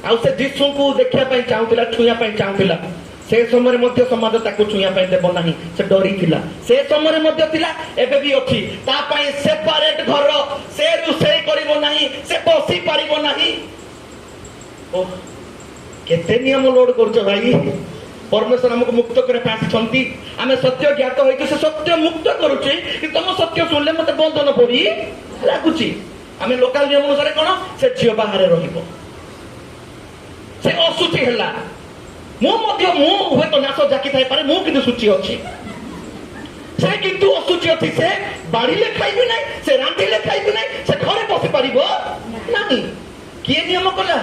ଆଉ ସେ ଯୀଶୁଙ୍କୁ ଦେଖିବା ପାଇଁ ଚାହୁଁଥିଲା, ଛୁଇଁବା ପାଇଁ ଚାହୁଁଥିଲା। ସେ ସମୟରେ ମଧ୍ୟ ସମାଜ ତାକୁ ଛୁଇଁବା ପାଇଁ ଦେବ ନାହିଁ, ସେ ଡରିଥିଲା। ସେ ସମୟରେ ମଧ୍ୟ ଥିଲା, ଏବେ ବି ଅଛି। ତା ପାଇଁ ସେପାରେଟ ଘର, ସେ ରୋଷେଇ କରିବ ନାହିଁ, ସେ ବସି ପାରିବ ନାହିଁ। କେତେ ନିୟମ ଲୋଡ କରୁଛ ଭାଇ। ପରମେଶ୍ୱର ଆମକୁ ମୁକ୍ତ କରିବା ପାଇଁ ଆସିଛନ୍ତି। ଆମେ ସତ୍ୟ ଜ୍ଞାତ ହୋଇଛୁ, ସେ ସତ୍ୟ ମୁକ୍ତ କରୁଛି। କିନ୍ତୁ ତମ ସତ୍ୟ ଶୁଣିଲେ ମତେ ବନ୍ଧନ ପରି ଲାଗୁଛି। ଆମେ ଲୋକାଲ ନିୟମ ଅନୁସାରେ କଣ, ସେ ଝିଅ ବାହାରେ ରହିବ, ସେ ଅଶୁଚି ହେଲା। ମୁଁ ହୁଏତ ନାଶ ଜାକି ଥାଇପାରେ, ମୁଁ କିନ୍ତୁ ସୂଚି ଅଛି। ସେ କିନ୍ତୁ ଅଶୁଚି ଅଛି। ସେ ବାଢିଲେ ଖାଇବି ନାହିଁ, ସେ ରାନ୍ଧିଲେ ଖାଇବି ନାହିଁ, ସେ ଘରେ ବସି ପାରିବ ନାହିଁ। କିଏ ନିୟମ କଲା?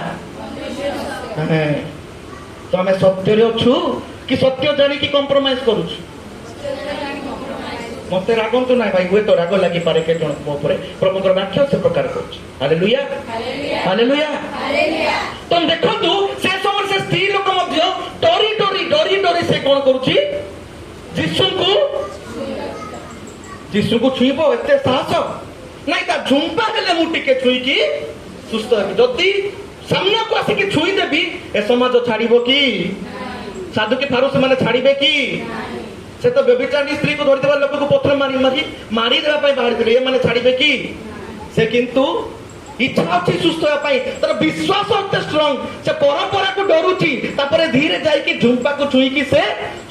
ତ ଆମେ ସତ୍ୟରେ ଅଛୁ କି ସତ୍ୟ ଜାଣିକି କମ୍ପ୍ରମାଇଜ କରୁଛୁ? ମତେ ରାଗନ୍ତୁ ନାହିଁ ଭାଇ, ହୁଏତ ରାଗ ଲାଗିପାରେ କେତେ ଜଣ ମୋ ଉପରେ। ପ୍ରଭୁଙ୍କର ବାକ୍ୟ ସେ ପ୍ରକାର କରୁଛି। Hallelujah, hallelujah. ତ ଦେଖନ୍ତୁ ସେ ସମୟରେ ସେ ସ୍ତ୍ରୀ ଲୋକ ମଧ୍ୟ ଡରି ସେ କଣ କରୁଛି? ଯୀଶୁଙ୍କୁ ଛୁଇଁବ। ଏତେ ସାହସ ନାଇଁ ତା ଝୁମ୍ପା ହେଲେ ମୁଁ ଟିକେ ଛୁଇଁକି ସୁସ୍ଥ ହେବି। ଯଦି ସାମ୍ନାକୁ ଆସିକି ଛୁଇଁ ଦେବି ଏ ସମାଜ ଛାଡିବ କି? ସାଧୁ କି ଫାରୁ ସେମାନେ ଛାଡିବେ କି? ସେ ତ ବ୍ୟଭିଚାରୀ ସ୍ତ୍ରୀକୁ ଧରିଥିବା ଲୋକକୁ ପଥର ମାରି ଦେବା ପାଇଁ ବାହାରିଥିଲେ, ଏମାନେ ଛାଡିବେ କି? ସେ କିନ୍ତୁ ଇଚ୍ଛା ଅଛି ସୁସ୍ଥ ହେବା ପାଇଁ, ତାର ବିଶ୍ୱାସ ଏତେ ଷ୍ଟ୍ରଙ୍ଗ, ସେ ପରମ୍ପରାକୁ ଡରୁଛି, ତାପରେ ଧୀରେ ଯାଇକି ଝୁମ୍ପାକୁ ଛୁଇଁକି ସେ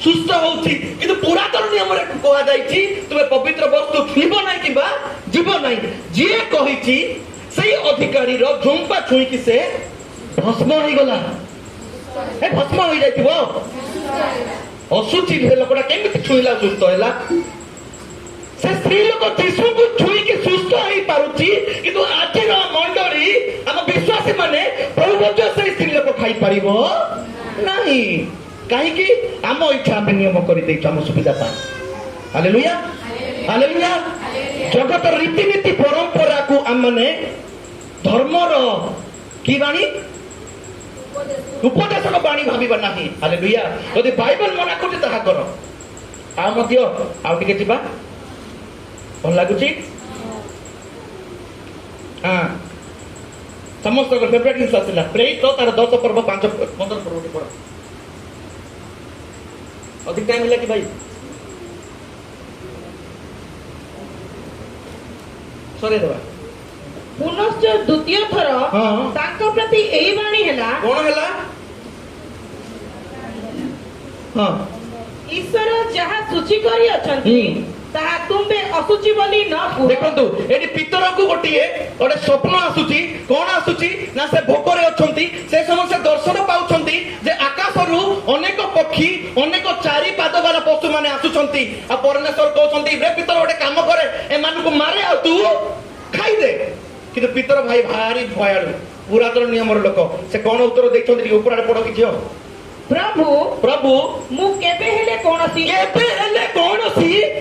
ସୁସ୍ଥ ହଉଛି। କିନ୍ତୁ ପୁରାତନ ନିୟମରେ କୁହାଯାଇଛି ତୁମେ ପବିତ୍ର ବସ୍ତୁ ଛୁଇଁବ ନାହିଁ କିମ୍ବା ଯିବ ନାହିଁ। ଯିଏ କହିଛି ସେଇ ଅଧିକାରୀର ଝୁମ୍ପା ଛୁଇଁକି ସେ ଭସ୍ମ ହେଇଗଲା। ଏ ଭସ୍ମ ହେଇଯାଇଥିବ। ଅଶୁଚି ସେ ଲୋକଟା କେମିତି ଛୁଇଁଲା ସୁସ୍ଥ ହେଲା? ସେ ସ୍ତ୍ରୀ ଲୋକ ଯୀଶୁଙ୍କୁ ଛୁଇଁକି ସୁସ୍ଥ ହେଇପାରୁଛି, କିନ୍ତୁ ଆଜିର ମଣ୍ଡଳୀ ଆମ ବିଶ୍ୱାସୀ ମାନେ ପ୍ରଭୁ ଭୋଜ ସେଇ ସ୍ତ୍ରୀ ଲୋକ ଖାଇପାରିବ ନାହିଁ। କାହିଁକି? ଆମ ଇଚ୍ଛା ଆମେ ନିୟମ କରିଦେଇଛୁ ଆମ ସୁବିଧା ପାଇଁ। Hallelujah hallelujah. ଜଗତର ରୀତିନୀତି ପରମ୍ପରାକୁ ଆମମାନେ ଧର୍ମର କି ବାଣୀ, ଉପଦେଶକ ବାଣୀ ଭାବିବା ନାହିଁ। ହାଲେଲୁୟା। ଯଦି ବାଇବଲ ମନା କରୁଛି ତାହା କର। ଆଉ ମଧ୍ୟ ଆଉ ଟିକେ ଯିବା, ଭଲ ଲାଗୁଛି? ହଁ, ସମସ୍ତଙ୍କ ଫେଭରେଟ ଜିନିଷ ଆସିଲା ପ୍ରେରିତ ତାର 10 ପର୍ବ 5-15 ପର୍ବ ପଢ। ଅଧିକ ଟାଇମ ହେଲା କି ଭାଇ? ସରେଇଦେବା। ପୁନଶ୍ଚ ଦ୍ୱିତୀୟ ଥର ତାଙ୍କ ପ୍ରତି ଏହି ବାଣୀ ହେଲା। କଣ ହେଲା? ହଁ, ଈଶ୍ୱର ଯାହା ସୂଚି କରି ଅଛନ୍ତି ତାହା ତୁମେ ଅସୁଚି ବୋଲି ନ କୁହ। ଦେଖନ୍ତୁ ଏଠି ପିତରଙ୍କୁ ଗୋଟେ ସ୍ୱପ୍ନ ଆସୁଛି। କଣ ଆସୁଛି ନା ସେ ଭୋକରେ ଅଛନ୍ତି। ସେ ସମସ୍ତେ ଦର୍ଶନ ପାଉଛନ୍ତି ଯେ ଆକାଶରୁ ଅନେକ ପକ୍ଷୀ, ଅନେକ 4 ପାଦ ବାଲା ପଶୁ ମାନେ ଆସୁଛନ୍ତି। ଆଉ ପରମେଶ୍ୱର କହୁଛନ୍ତି ରେ ପିତର ଗୋଟେ କାମ କରେ, ଏମାନଙ୍କୁ ମାରେ ଆଉ ତୁ ଖାଇଦେ। କିନ୍ତୁ ପିତର ଭାଇ ଭାରି ଭୟାଳୁ, ପୁରାତନ ନିୟମର ଲୋକ। ସେ କଣ ଉତ୍ତର ଦେଇଛନ୍ତି ଟିକେ ଉପରାରେ ପଢ କି ଝିଅ? ପ୍ରଭୁ ପ୍ରଭୁ ମୁଁ କେବେ ହେଲେ କୌଣସି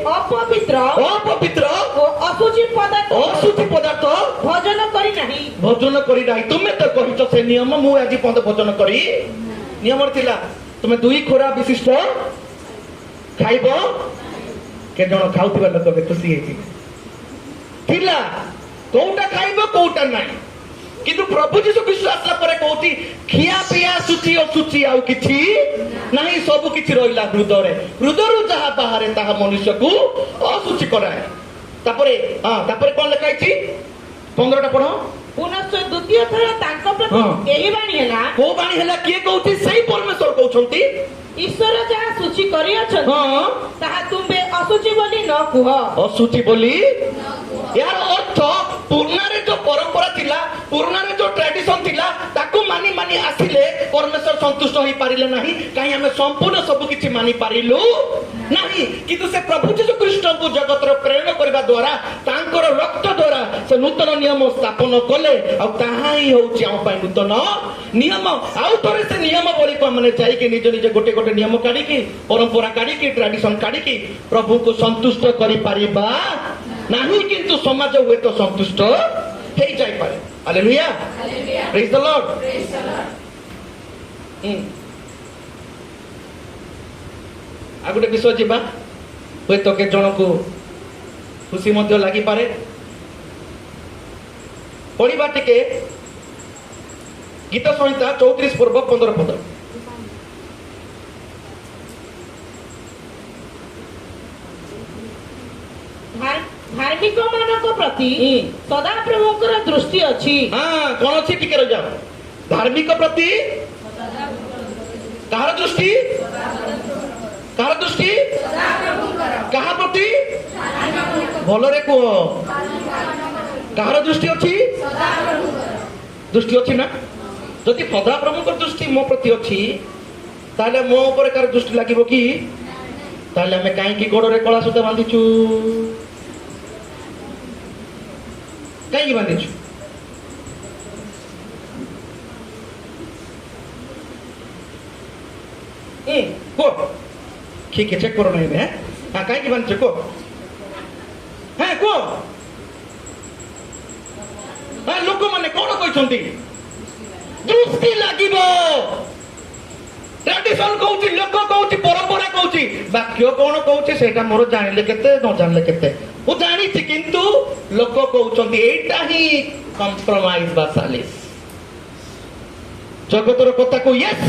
ଅପବିତ୍ର ଓ ଅଶୁଚି ପଦାର୍ଥ ଭୋଜନ କରି ନାହିଁ। ତୁମେ ତ କହିଛ ସେ ନିୟମ, ମୁଁ ଆଜି ପର୍ଯ୍ୟନ୍ତ ଭୋଜନ କରି। ନିୟମ ଥିଲା ତୁମେ 2 ଖୋରା ବିଶିଷ୍ଟ ଖାଇବ। କେତେ ଜଣ ଖାଉଥିବା ଲୋକ ଖୁସି ହେଇଛି ଥିଲା, କୋଉଟା ଖାଇବ କୋଉଟା ନାହିଁ। କିନ୍ତୁ ପ୍ରଭୁ ଯୀଶୁ ଖ୍ରୀଷ୍ଟ ଆସିଲା ପରେ କହୁଛି ଖିଆ ପିଆ ଶୁଚି ଅଶୁଚି ଆଉ କିଛି ନାହିଁ, ସବୁ କିଛି ରହିଲା ହୃଦୟରେ। ହୃଦୟରୁ ଯାହା ବାହାରେ ତାହା ମନୁଷ୍ୟକୁ ଅଶୁଚି କରାଏ। ତାପରେ କଣ ଲେଖା ହେଇଛି? 15ଟା ପଢ। ପୁନଶ୍ଚ ଦ୍ୱିତୀୟ ଥର ତାଙ୍କ ପ୍ରତି ଏହି ବାଣୀ ହେଲା। କୋଉ ବାଣୀ ହେଲା? କିଏ କହୁଛି? ସେଇ ପରମେଶ୍ୱର କହୁଛନ୍ତି ଈଶ୍ୱର ଯାହା ସୂଚି କରିଅଛନ୍ତି ତାହା ତୁମେ ଅଶୁଚି ବୋଲି ନ କୁହ। ଅଶୁଚି ବୋଲି यार अर्थ पुराने जो परंपरा थिला, पुराने जो ट्रेडिशन थिला, ताको मानी मानी आसिले परमेश्वर संतुष्ट होई पारिले नाही। काहे हमें संपूर्ण सब किछि मानी पारिलु नाही। किंतु से प्रभु यीशु ख्रीष्ट को जगत रो प्रेम करबा द्वारा तांकर रक्त द्वारा से नूतन नियम स्थापन कले। आ ताहा ही होछि हम पय नूतन नियम। आउ थोरे से नियम बोली को माने जाई के निज निज गोटे गोटे नियम काढी की, परंपरा काढी की, ट्रेडिशन काढी की प्रभु को संतुष्ट करि पारिबा नहीं। किंतु समाज हुए तो संतुष्ट हो जाई पारे। Hallelujah, praise the lord. आ गोटे विषय जीवा हुए तो के जन को खुशी मध्य लागी पारे। पढ़िबा टिके गीत संहिता 34 पूर्व 15 पद। धार्मिक मानक प्रति सदा प्रभुଙ୍କର दृष्टि अछि। हां, कोन अछि टिके रह जाओ। धार्मिक प्रति कहार दृष्टि? कहार दृष्टि? सदा प्रभुଙ୍କର। कहा प्रति? भलरे को कहार दृष्टि अछि? सदा प्रभुଙ୍କର दृष्टि अछि ना। जदि सदा प्रभुଙ୍କର दृष्टि मो प्रति अछि ताले मो ऊपर कार दृष्टि लागिबो की? ताले हमें काहे की गोड़रे कळा सुता बांधिछु? कहीं बांधिछु? को ठीक है, चेक करो नहीं में। हाँ, कहीं बांधिछु को? हाँ को? हाँ, लोक माने कौन कहछंती? दृष्टि लागिबो। ट्रेडिशन कहउची, लोक कहउची, परंपरा कहउची, वाक्य कौन कहउची सेटा मोर जानिले केते न जानिले केते। ମୁଁ ଜାଣିଛି କିନ୍ତୁ ଲୋକ କହୁଛନ୍ତି ଏଇଟା ହିଁ କମ୍ପ୍ରମାଇଜ ବା ସାଲିସ। ଜଗତର କଥାକୁ ୟେସ୍,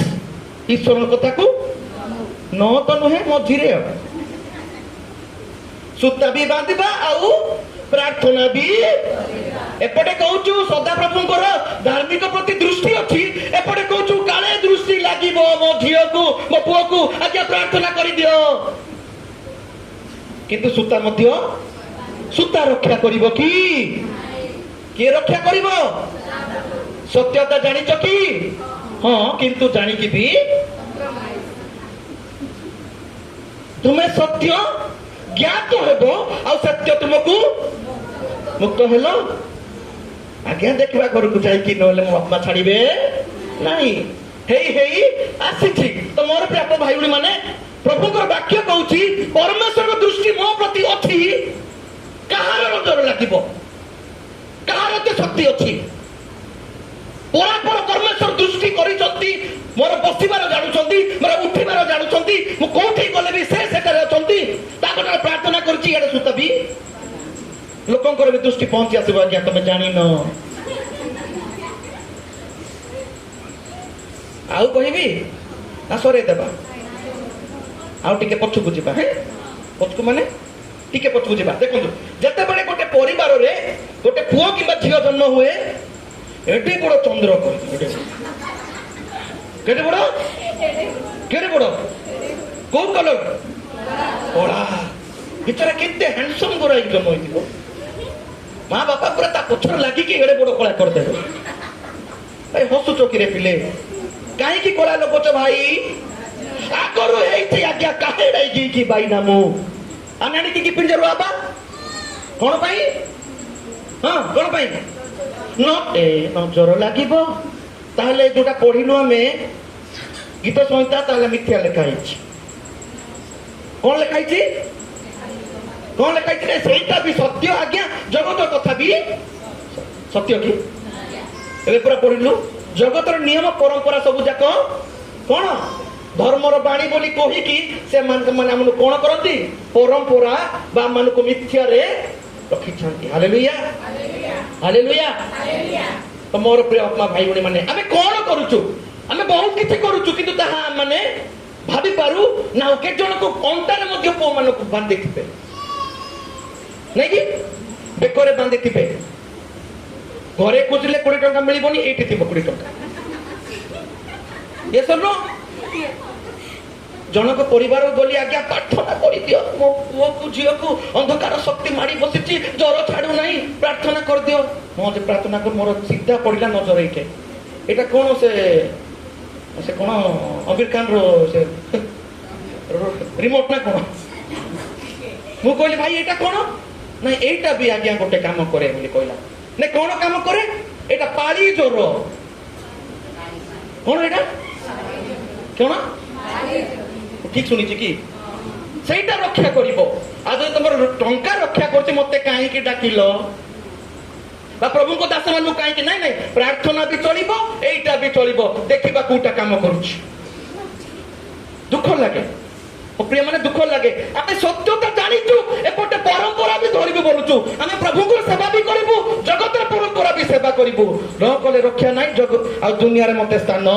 ଈଶ୍ୱରଙ୍କ କଥାକୁ ନ ତ ନୁହେଁ, ମଝିରେ ଆଉ ସୂତା ବି ବାନ୍ଧିବା ଆଉ ପ୍ରାର୍ଥନା ବି। ଏପଟେ କହୁଛୁ ସଦାପ୍ରଭୁଙ୍କର ଧାର୍ମିକ ପ୍ରତି ଦୃଷ୍ଟି ଅଛି, ଏପଟେ କହୁଛୁ କାଳେ ଦୃଷ୍ଟି ଲାଗିବ ମୋ ଝିଅକୁ ମୋ ପୁଅକୁ, ଆଜ୍ଞା ପ୍ରାର୍ଥନା କରିଦିଅ। କିନ୍ତୁ ସୂତା ମଧ୍ୟ ସୂତା ରକ୍ଷା କରିବ କି? କିଏ ରକ୍ଷା କରିବ? ସତ୍ୟତା ଜାଣିଛ କି? ହଁ, କିନ୍ତୁ ଜାଣିକି ବି ତୁମେ ସତ୍ୟ ଜ୍ଞାତ ହେବ ଆଉ ସତ୍ୟ ତୁମକୁ ମୁକ୍ତ ହେଲ। ଆଜ୍ଞା ଦେଖିବା ଘରକୁ ଯାଇକି, ନହେଲେ ମୋ ବାପା ଛାଡିବେ ନାହିଁ। ହେଇ ହେଇ ଆସିଛି ତ ମୋର ପ୍ରିୟ ଭାଇ ଭଉଣୀ ମାନେ, ପ୍ରଭୁଙ୍କର ବାକ୍ୟ କହୁଛି ପରମେଶ୍ୱରଙ୍କ ଦୃଷ୍ଟି ମୋ ପ୍ରତି ଅଛି। କାହାର ନଜର ଲାଗିବ? କାହାର ଏତେ ଶକ୍ତି ଅଛି? ପରାପର ପରମେଶ୍ୱର ଦୃଷ୍ଟି କରିଛନ୍ତି। ମୋର ବସିବାର ଜାଣୁଛନ୍ତି, ମୋର ଉଠିବାର ଜାଣୁଛନ୍ତି, ମୁଁ କୋଉଠି ଗଲେ ବି ସେ ସେଠାରେ ଅଛନ୍ତି। ତାଙ୍କର ପ୍ରାର୍ଥନା କରୁଛି, ଇଆଡେ ସୂତା ବି ଲୋକଙ୍କର ବି ଦୃଷ୍ଟି ପହଞ୍ଚି ଆସିବ। ଆଜ୍ଞା ତମେ ଜାଣିନ। ଆଉ କହିବି ନା ସରେଇ ଦେବା? ଆଉ ଟିକେ ପଛକୁ ଯିବା। ପଛକୁ ମାନେ ଟିକେ ପଛକୁ ଯିବା। ଦେଖନ୍ତୁ, ଯେତେବେଳେ ଗୋଟେ ପରିବାରରେ ଗୋଟେ ପୁଅ କିମ୍ବା ଝିଅ ଜନ୍ମ ହୁଏ, ଏଠି ବଡ ଚନ୍ଦ୍ର, କେତେ ବଡ, କେତେ ବଡ, କୋଉ କଲର? କଳା। ଭିତରେ କେତେ ହ୍ୟାଣ୍ଡସମ୍ ଗୋରା ଜନ୍ମ ହେଇଥିବ। ମା ବାପା ପୁରା ତା ପଛରେ ଲାଗିକି ଏଡେ ବଡ କଳା କରିଦେବେ। ଭାଇ ହସୁଛ କିରେ ପିଲେ? କାହିଁକି କଳା ଲଗଉଛ ଭାଇ? ଆଗରୁ ହେଇଛି ଆଜ୍ଞା, କାहे କି ଭାଇ ନାମ ଆନାଣିକି କି ପିଞ୍ଜରୁ ଆବା କଣ ପାଇଁ? ହଁ, କଣ ପାଇଁ? ନଜର ଲାଗିବ। ତାହେଲେ ଯୋଉଟା ପଢିଲୁ ଆମେ ଗୀତ ସଂହିତା, ତାହେଲେ ମିଥ୍ୟା ଲେଖା ହେଇଛି। କଣ ଲେଖା ହେଇଛି? କଣ ଲେଖା ହେଇଛି? ସେଇଟା ବି ସତ୍ୟ ଆଜ୍ଞା। ଜଗତ କଥା ବି ସତ୍ୟ କି? ଏବେ ପୁରା ପଢିଲୁ। ଜଗତର ନିୟମ ପରମ୍ପରା ସବୁ ଯାକ କଣ? ଧର୍ମର ବାଣୀ ବୋଲି କହିକି ସେମାନେ ଆମକୁ କଣ କରନ୍ତି? ପରମ୍ପରା ବା ଆମମାନଙ୍କୁ ମିଥ୍ୟାରେ ରଖିଛନ୍ତି। Hallelujah, hallelujah. ତ ମୋର ପ୍ରିୟ ଆତ୍ମା ଭାଇ ଭଉଣୀ ମାନେ, ଆମେ କଣ କରୁଛୁ? ଆମେ ବହୁତ କିଛି କରୁଛୁ, କିନ୍ତୁ ତାହା ମାନେ ଭାବି ପାରୁ ନା। କେତେ ଜଣକୁ ଅଣ୍ଟାରେ ମଧ୍ୟ ପୁଅ ମାନଙ୍କୁ ବାନ୍ଧିଥିବେ, ନାଇଁ କି? ବେକରେ ବାନ୍ଧିଥିବେ। ଘରେ ଖୋଜିଲେ 20 ଟଙ୍କା ମିଳିବନି, ଏଇଠି ଥିବ 20 ଟଙ୍କା। ଏ ସବୁ ଜଣକ ପରିବାର ଗଲି, ଆଜ୍ଞା ପ୍ରାର୍ଥନା କରିଦିଅ, ମୋ ପୁଅକୁ ଝିଅକୁ ଅନ୍ଧକାର ଶକ୍ତି ମାଡି ବସିଛି, ଜ୍ୱର ଛାଡୁନାହିଁ, ପ୍ରାର୍ଥନା କରିଦିଅ। ମୁଁ ଯେ ପ୍ରାର୍ଥନା କରୁ, ମୋର ସିଧା ପଡିଲା ନଜର ଏଇଠି। ଏଇଟା କଣ ସେ କଣ ଅମିର ଖାନର ସେ ରିମୋଟ ନା କଣ? ମୁଁ କହିଲି ଭାଇ ଏଇଟା କଣ? ନାଇଁ ଏଇଟା ବି ଆଜ୍ଞା ଗୋଟେ କାମ କରେ ବୋଲି କହିଲା। ନାଇଁ କଣ କାମ କରେ? ଏଇଟା ପାଳି ଜ୍ୱର। କଣ ଏଇଟା? କଣ? ଠିକ ଶୁଣିଛି କି? ସେଇଟା ରକ୍ଷା କରିବ। ଆଉ ଯଦି ତମର ଟଙ୍କା ରକ୍ଷା କରୁଛି, ମତେ କାହିଁକି ଡାକିଲ? ବା ପ୍ରଭୁଙ୍କ ଦାସ ମାନଙ୍କୁ କାହିଁକି? ନାଇଁ ନାଇଁ, ପ୍ରାର୍ଥନା ବି ଚଳିବ, ଏଇଟା ବି ଚଳିବ। ଦେଖିବା କୋଉଟା କାମ କରୁଛି। ଦୁଃଖ ଲାଗେ ପ୍ରିୟ ମାନେ, ଦୁଃଖ ଲାଗେ। ଆମେ ସତ୍ୟତା ଜାଣିଛୁ, ଏପଟେ ପରମ୍ପରା ବି ଧରିବୁ ବୋଲୁଛୁ। ଆମେ ପ୍ରଭୁଙ୍କର ସେବା ବି କରିବୁ, ଜଗତର ପରମ୍ପରା ବି ସେବା କରିବୁ। ନ କଲେ ରକ୍ଷା ନାହିଁ। ଆଉ ଦୁନିଆରେ ମତେ ସ୍ଥାନ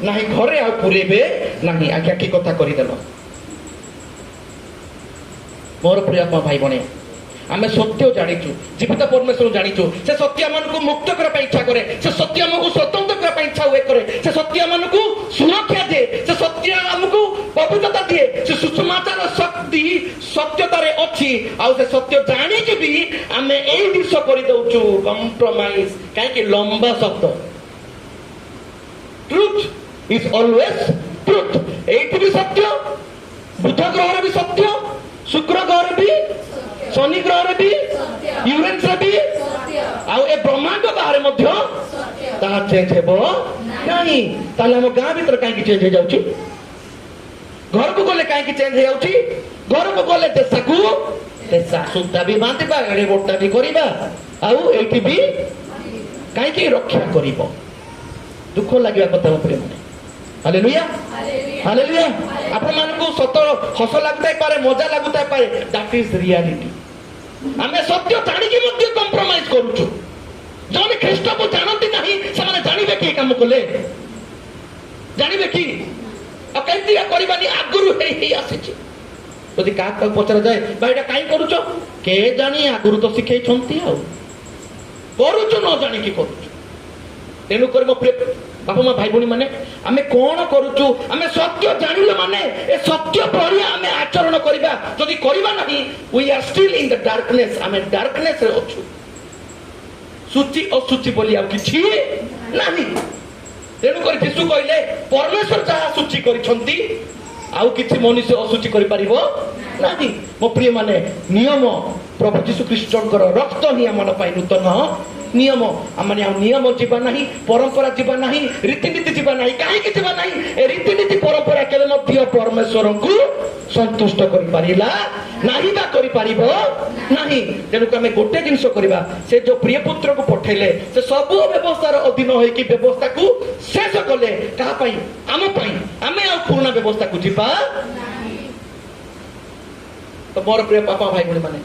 ନାହିଁ, ଘରେ ଆଉ ପୁରେଇବେ ନାହିଁ। ଆଜ୍ଞା କି କଥା କରିଦେଲ। ମୋର ପ୍ରିୟ ଭାଇ ଭଉଣୀ, ଆମେ ସତ୍ୟ ଜାଣିଛୁ, ଜୀବିତ ପରମେଶ୍ୱର ଜାଣିଛୁ। ସେ ସତ୍ୟ ମାନଙ୍କୁ ମୁକ୍ତ କରିବା ପାଇଁ ଇଚ୍ଛା କରେ। ସେ ସତ୍ୟ ଆମକୁ ସ୍ୱତନ୍ତ୍ର କରିବା ପାଇଁ ଇଚ୍ଛା ହୁଏ କରେ। ସେ ସତ୍ୟ ମାନଙ୍କୁ ସୁରକ୍ଷା ଦିଏ। ସେ ସତ୍ୟ ଆମକୁ ପବିତ୍ରତା ଦିଏ। ସେ ସୁଷମାଚାର ଶକ୍ତି ସତ୍ୟତାରେ ଅଛି। ଆଉ ସେ ସତ୍ୟ ଜାଣିକି ବି ଆମେ ଏଇ ଜିନିଷ କରିଦଉଛୁ, କମ୍ପ୍ରମାଇଜ। କାହିଁକି? ଲମ୍ବା ଶବ୍ଦ। Truth is always truth. ଏଇଠି ବି ସତ୍ୟ, ବୁଧ ଗ୍ରହରେ ବି ସତ୍ୟ, ଶୁକ୍ର ଗ୍ରହରେ ବି, ଶନି ଗ୍ରହରେ ବି, ୟୁରେନ୍ସରେ ବି, ଆଉ ଏ ବ୍ରହ୍ମାଣ୍ଡ ବାହାରେ ମଧ୍ୟ ତାହା ଚେଞ୍ଜ ହେବ ନାହିଁ। ତାହେଲେ ଆମ ଗାଁ ଭିତରେ କାହିଁକି ଚେଞ୍ଜ ହେଇଯାଉଛି? ଘରକୁ ଗଲେ କାହିଁକି ଚେଞ୍ଜ ହେଇଯାଉଛି? ଘରକୁ ଗଲେ ଦେଶାକୁ ଦେଶା, ସୂତା ବି ବାନ୍ଧିବା, ଏଡେ ବୋଟା ବି କରିବା, ଆଉ ଏଇଠି ବି କାହିଁକି ରକ୍ଷା କରିବ? ଦୁଃଖ ଲାଗିବା କଥା ମୋ ପ୍ରିୟମାନେ। Hallelujah, hallelujah. ଆପଣମାନଙ୍କୁ ସତ ହସ ଲାଗୁଥାଇ ପାରେ, ମଜା ଲାଗୁଥାଇ ପାରେ, ଦ୍ୟାଟ୍ ଇଜ ରିଆଲିଟି। ଆମେ ସତ୍ୟ ଜାଣିକି ମଧ୍ୟ କମ୍ପ୍ରମାଇଜ କରୁଛୁ। ଯୋଉମାନେ ଖ୍ରୀଷ୍ଟକୁ ଜାଣନ୍ତି ନାହିଁ ସେମାନେ ଜାଣିବେ କି କାମ କଲେ? ଜାଣିବେ କି? ଆଉ କେମିତି କରିବାନି? ଆଗରୁ ହେଇ ହେଇ ଆସିଛି। ଯଦି କାହାକୁ ପଚରାଯାଏ ବା ଏଇଟା କାହିଁ କରୁଛ, କେ ଜାଣି ଆଗରୁ ତ ଶିଖେଇଛନ୍ତି, ଆଉ କରୁଛୁ ନ ଜାଣିକି କରୁଛୁ। ତେଣୁକରି ମୋ ପ୍ରିୟ ବାପା ମା ଭାଇ ଭଉଣୀ ମାନେ, ଆମେ କଣ କରୁଛୁ? ଆମେ ସତ୍ୟ ଜାଣିଲେ ମାନେ ଏ ସତ୍ୟ ପରି ଆମେ ଆଚରଣ କରିବା। ଯଦି କରିବା ନାହିଁ, we are still in the darkness, ଆମେ darkness ରେ ଅଛୁ। ସୂଚି ଅସୂଚି ବୋଲି ଆଉ କିଛି ନାହିଁ। ତେଣୁକରି ଯୀଶୁ କହିଲେ ପରମେଶ୍ୱର ଯାହା ସୂଚି କରିଛନ୍ତି ଆଉ କିଛି ମନୁଷ୍ୟ ଅସୂଚି କରିପାରିବ ନାହିଁ। ମୋ ପ୍ରିୟ ମାନେ, ନିୟମ ପ୍ରଭୁ ଯୀଶୁ ଖ୍ରୀଷ୍ଟଙ୍କର ରକ୍ତ ହିଁ ଆମ ପାଇଁ ନୂତନ ନିୟମ। ଆମେ ଆଉ ନିୟମ ଯିବା ନାହିଁ, ପରମ୍ପରା ଯିବା ନାହିଁ, ରୀତିନୀତି ଯିବା ନାହିଁ। କାହିଁକି ଯିବା ନାହିଁ? ଏ ରୀତିନୀତି ପରମ୍ପରା କେବେ ମଧ୍ୟ ପରମେଶ୍ୱରଙ୍କୁ ସନ୍ତୁଷ୍ଟ କରିପାରିଲା ନାହିଁ ବା କରିପାରିବ ନାହିଁ। ତେଣୁକୁ ଆମେ ଗୋଟେ ଜିନିଷ କରିବା, ସେ ଯୋଉ ପ୍ରିୟ ପୁତ୍ରକୁ ପଠେଇଲେ ସେ ସବୁ ବ୍ୟବସ୍ଥାର ଅଧୀନ ହୋଇକି ବ୍ୟବସ୍ଥାକୁ ଶେଷ କଲେ। କାହା ପାଇଁ? ଆମ ପାଇଁ। ଆମେ ଆଉ ପୁରୁଣା ବ୍ୟବସ୍ଥାକୁ ଯିବା। ତ ମୋର ପ୍ରିୟ ବାପା ଭାଇ ଭଉଣୀ ମାନେ,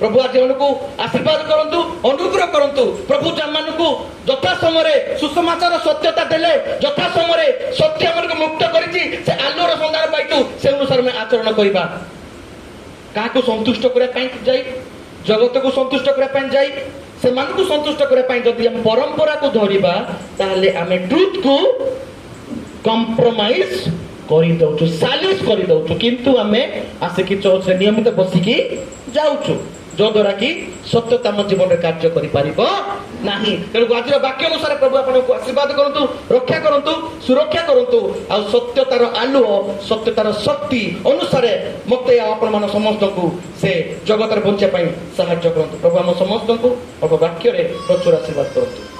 ପ୍ରଭୁ ଆଜି ମାନଙ୍କୁ ଆଶୀର୍ବାଦ କରନ୍ତୁ, ଅନୁଗ୍ରହ କରନ୍ତୁ। ପ୍ରଭୁ ମାନଙ୍କୁ ଯଥା ସମୟରେ ସୁସମାଚାର ସତ୍ୟତା ଦେଲେ, ଯଥା ସମୟରେ ସତ୍ୟ ଆମକୁ ମୁକ୍ତ କରିଛି, ସେ ଆଲୋର ସନ୍ଧାନ ପାଇଛୁ, ସେ ଅନୁସାରେ ଆମେ ଆଚରଣ କରିବା। କାହାକୁ ସନ୍ତୁଷ୍ଟ କରିବା ପାଇଁ ଯାଇ, ଜଗତକୁ ସନ୍ତୁଷ୍ଟ କରିବା ପାଇଁ ଯାଇ, ସେମାନଙ୍କୁ ସନ୍ତୁଷ୍ଟ କରିବା ପାଇଁ ଯଦି ଆମେ ପରମ୍ପରାକୁ ଧରିବା, ତାହେଲେ ଆମେ ଟ୍ରୁଥକୁ କମ୍ପ୍ରମାଇଜ କରିଦଉଛୁ, ସାଲିସ କରିଦଉଛୁ। କିନ୍ତୁ ଆମେ ଆସିକି ଚର୍ଚ୍ଚରେ ନିୟମିତ ବସିକି ଯାଉଛୁ, ଯଦ୍ୱାରା କି ସତ୍ୟତା ଆମ ଜୀବନରେ କାର୍ଯ୍ୟ କରିପାରିବ ନାହିଁ। ତେଣୁ ଆଜିର ବାକ୍ୟ ଅନୁସାରେ ପ୍ରଭୁ ଆପଣଙ୍କୁ ଆଶୀର୍ବାଦ କରନ୍ତୁ, ରକ୍ଷା କରନ୍ତୁ, ସୁରକ୍ଷା କରନ୍ତୁ। ଆଉ ସତ୍ୟତାର ଆଲୁଅ, ସତ୍ୟତାର ଶକ୍ତି ଅନୁସାରେ ମତେ ଆଉ ଆପଣମାନ ସମସ୍ତଙ୍କୁ ସେ ଜଗତରେ ବଞ୍ଚିବା ପାଇଁ ସାହାଯ୍ୟ କରନ୍ତୁ। ପ୍ରଭୁ ଆମ ସମସ୍ତଙ୍କୁ ପ୍ରଭୁ ବାକ୍ୟରେ ପ୍ରଚୁର ଆଶୀର୍ବାଦ କରନ୍ତୁ।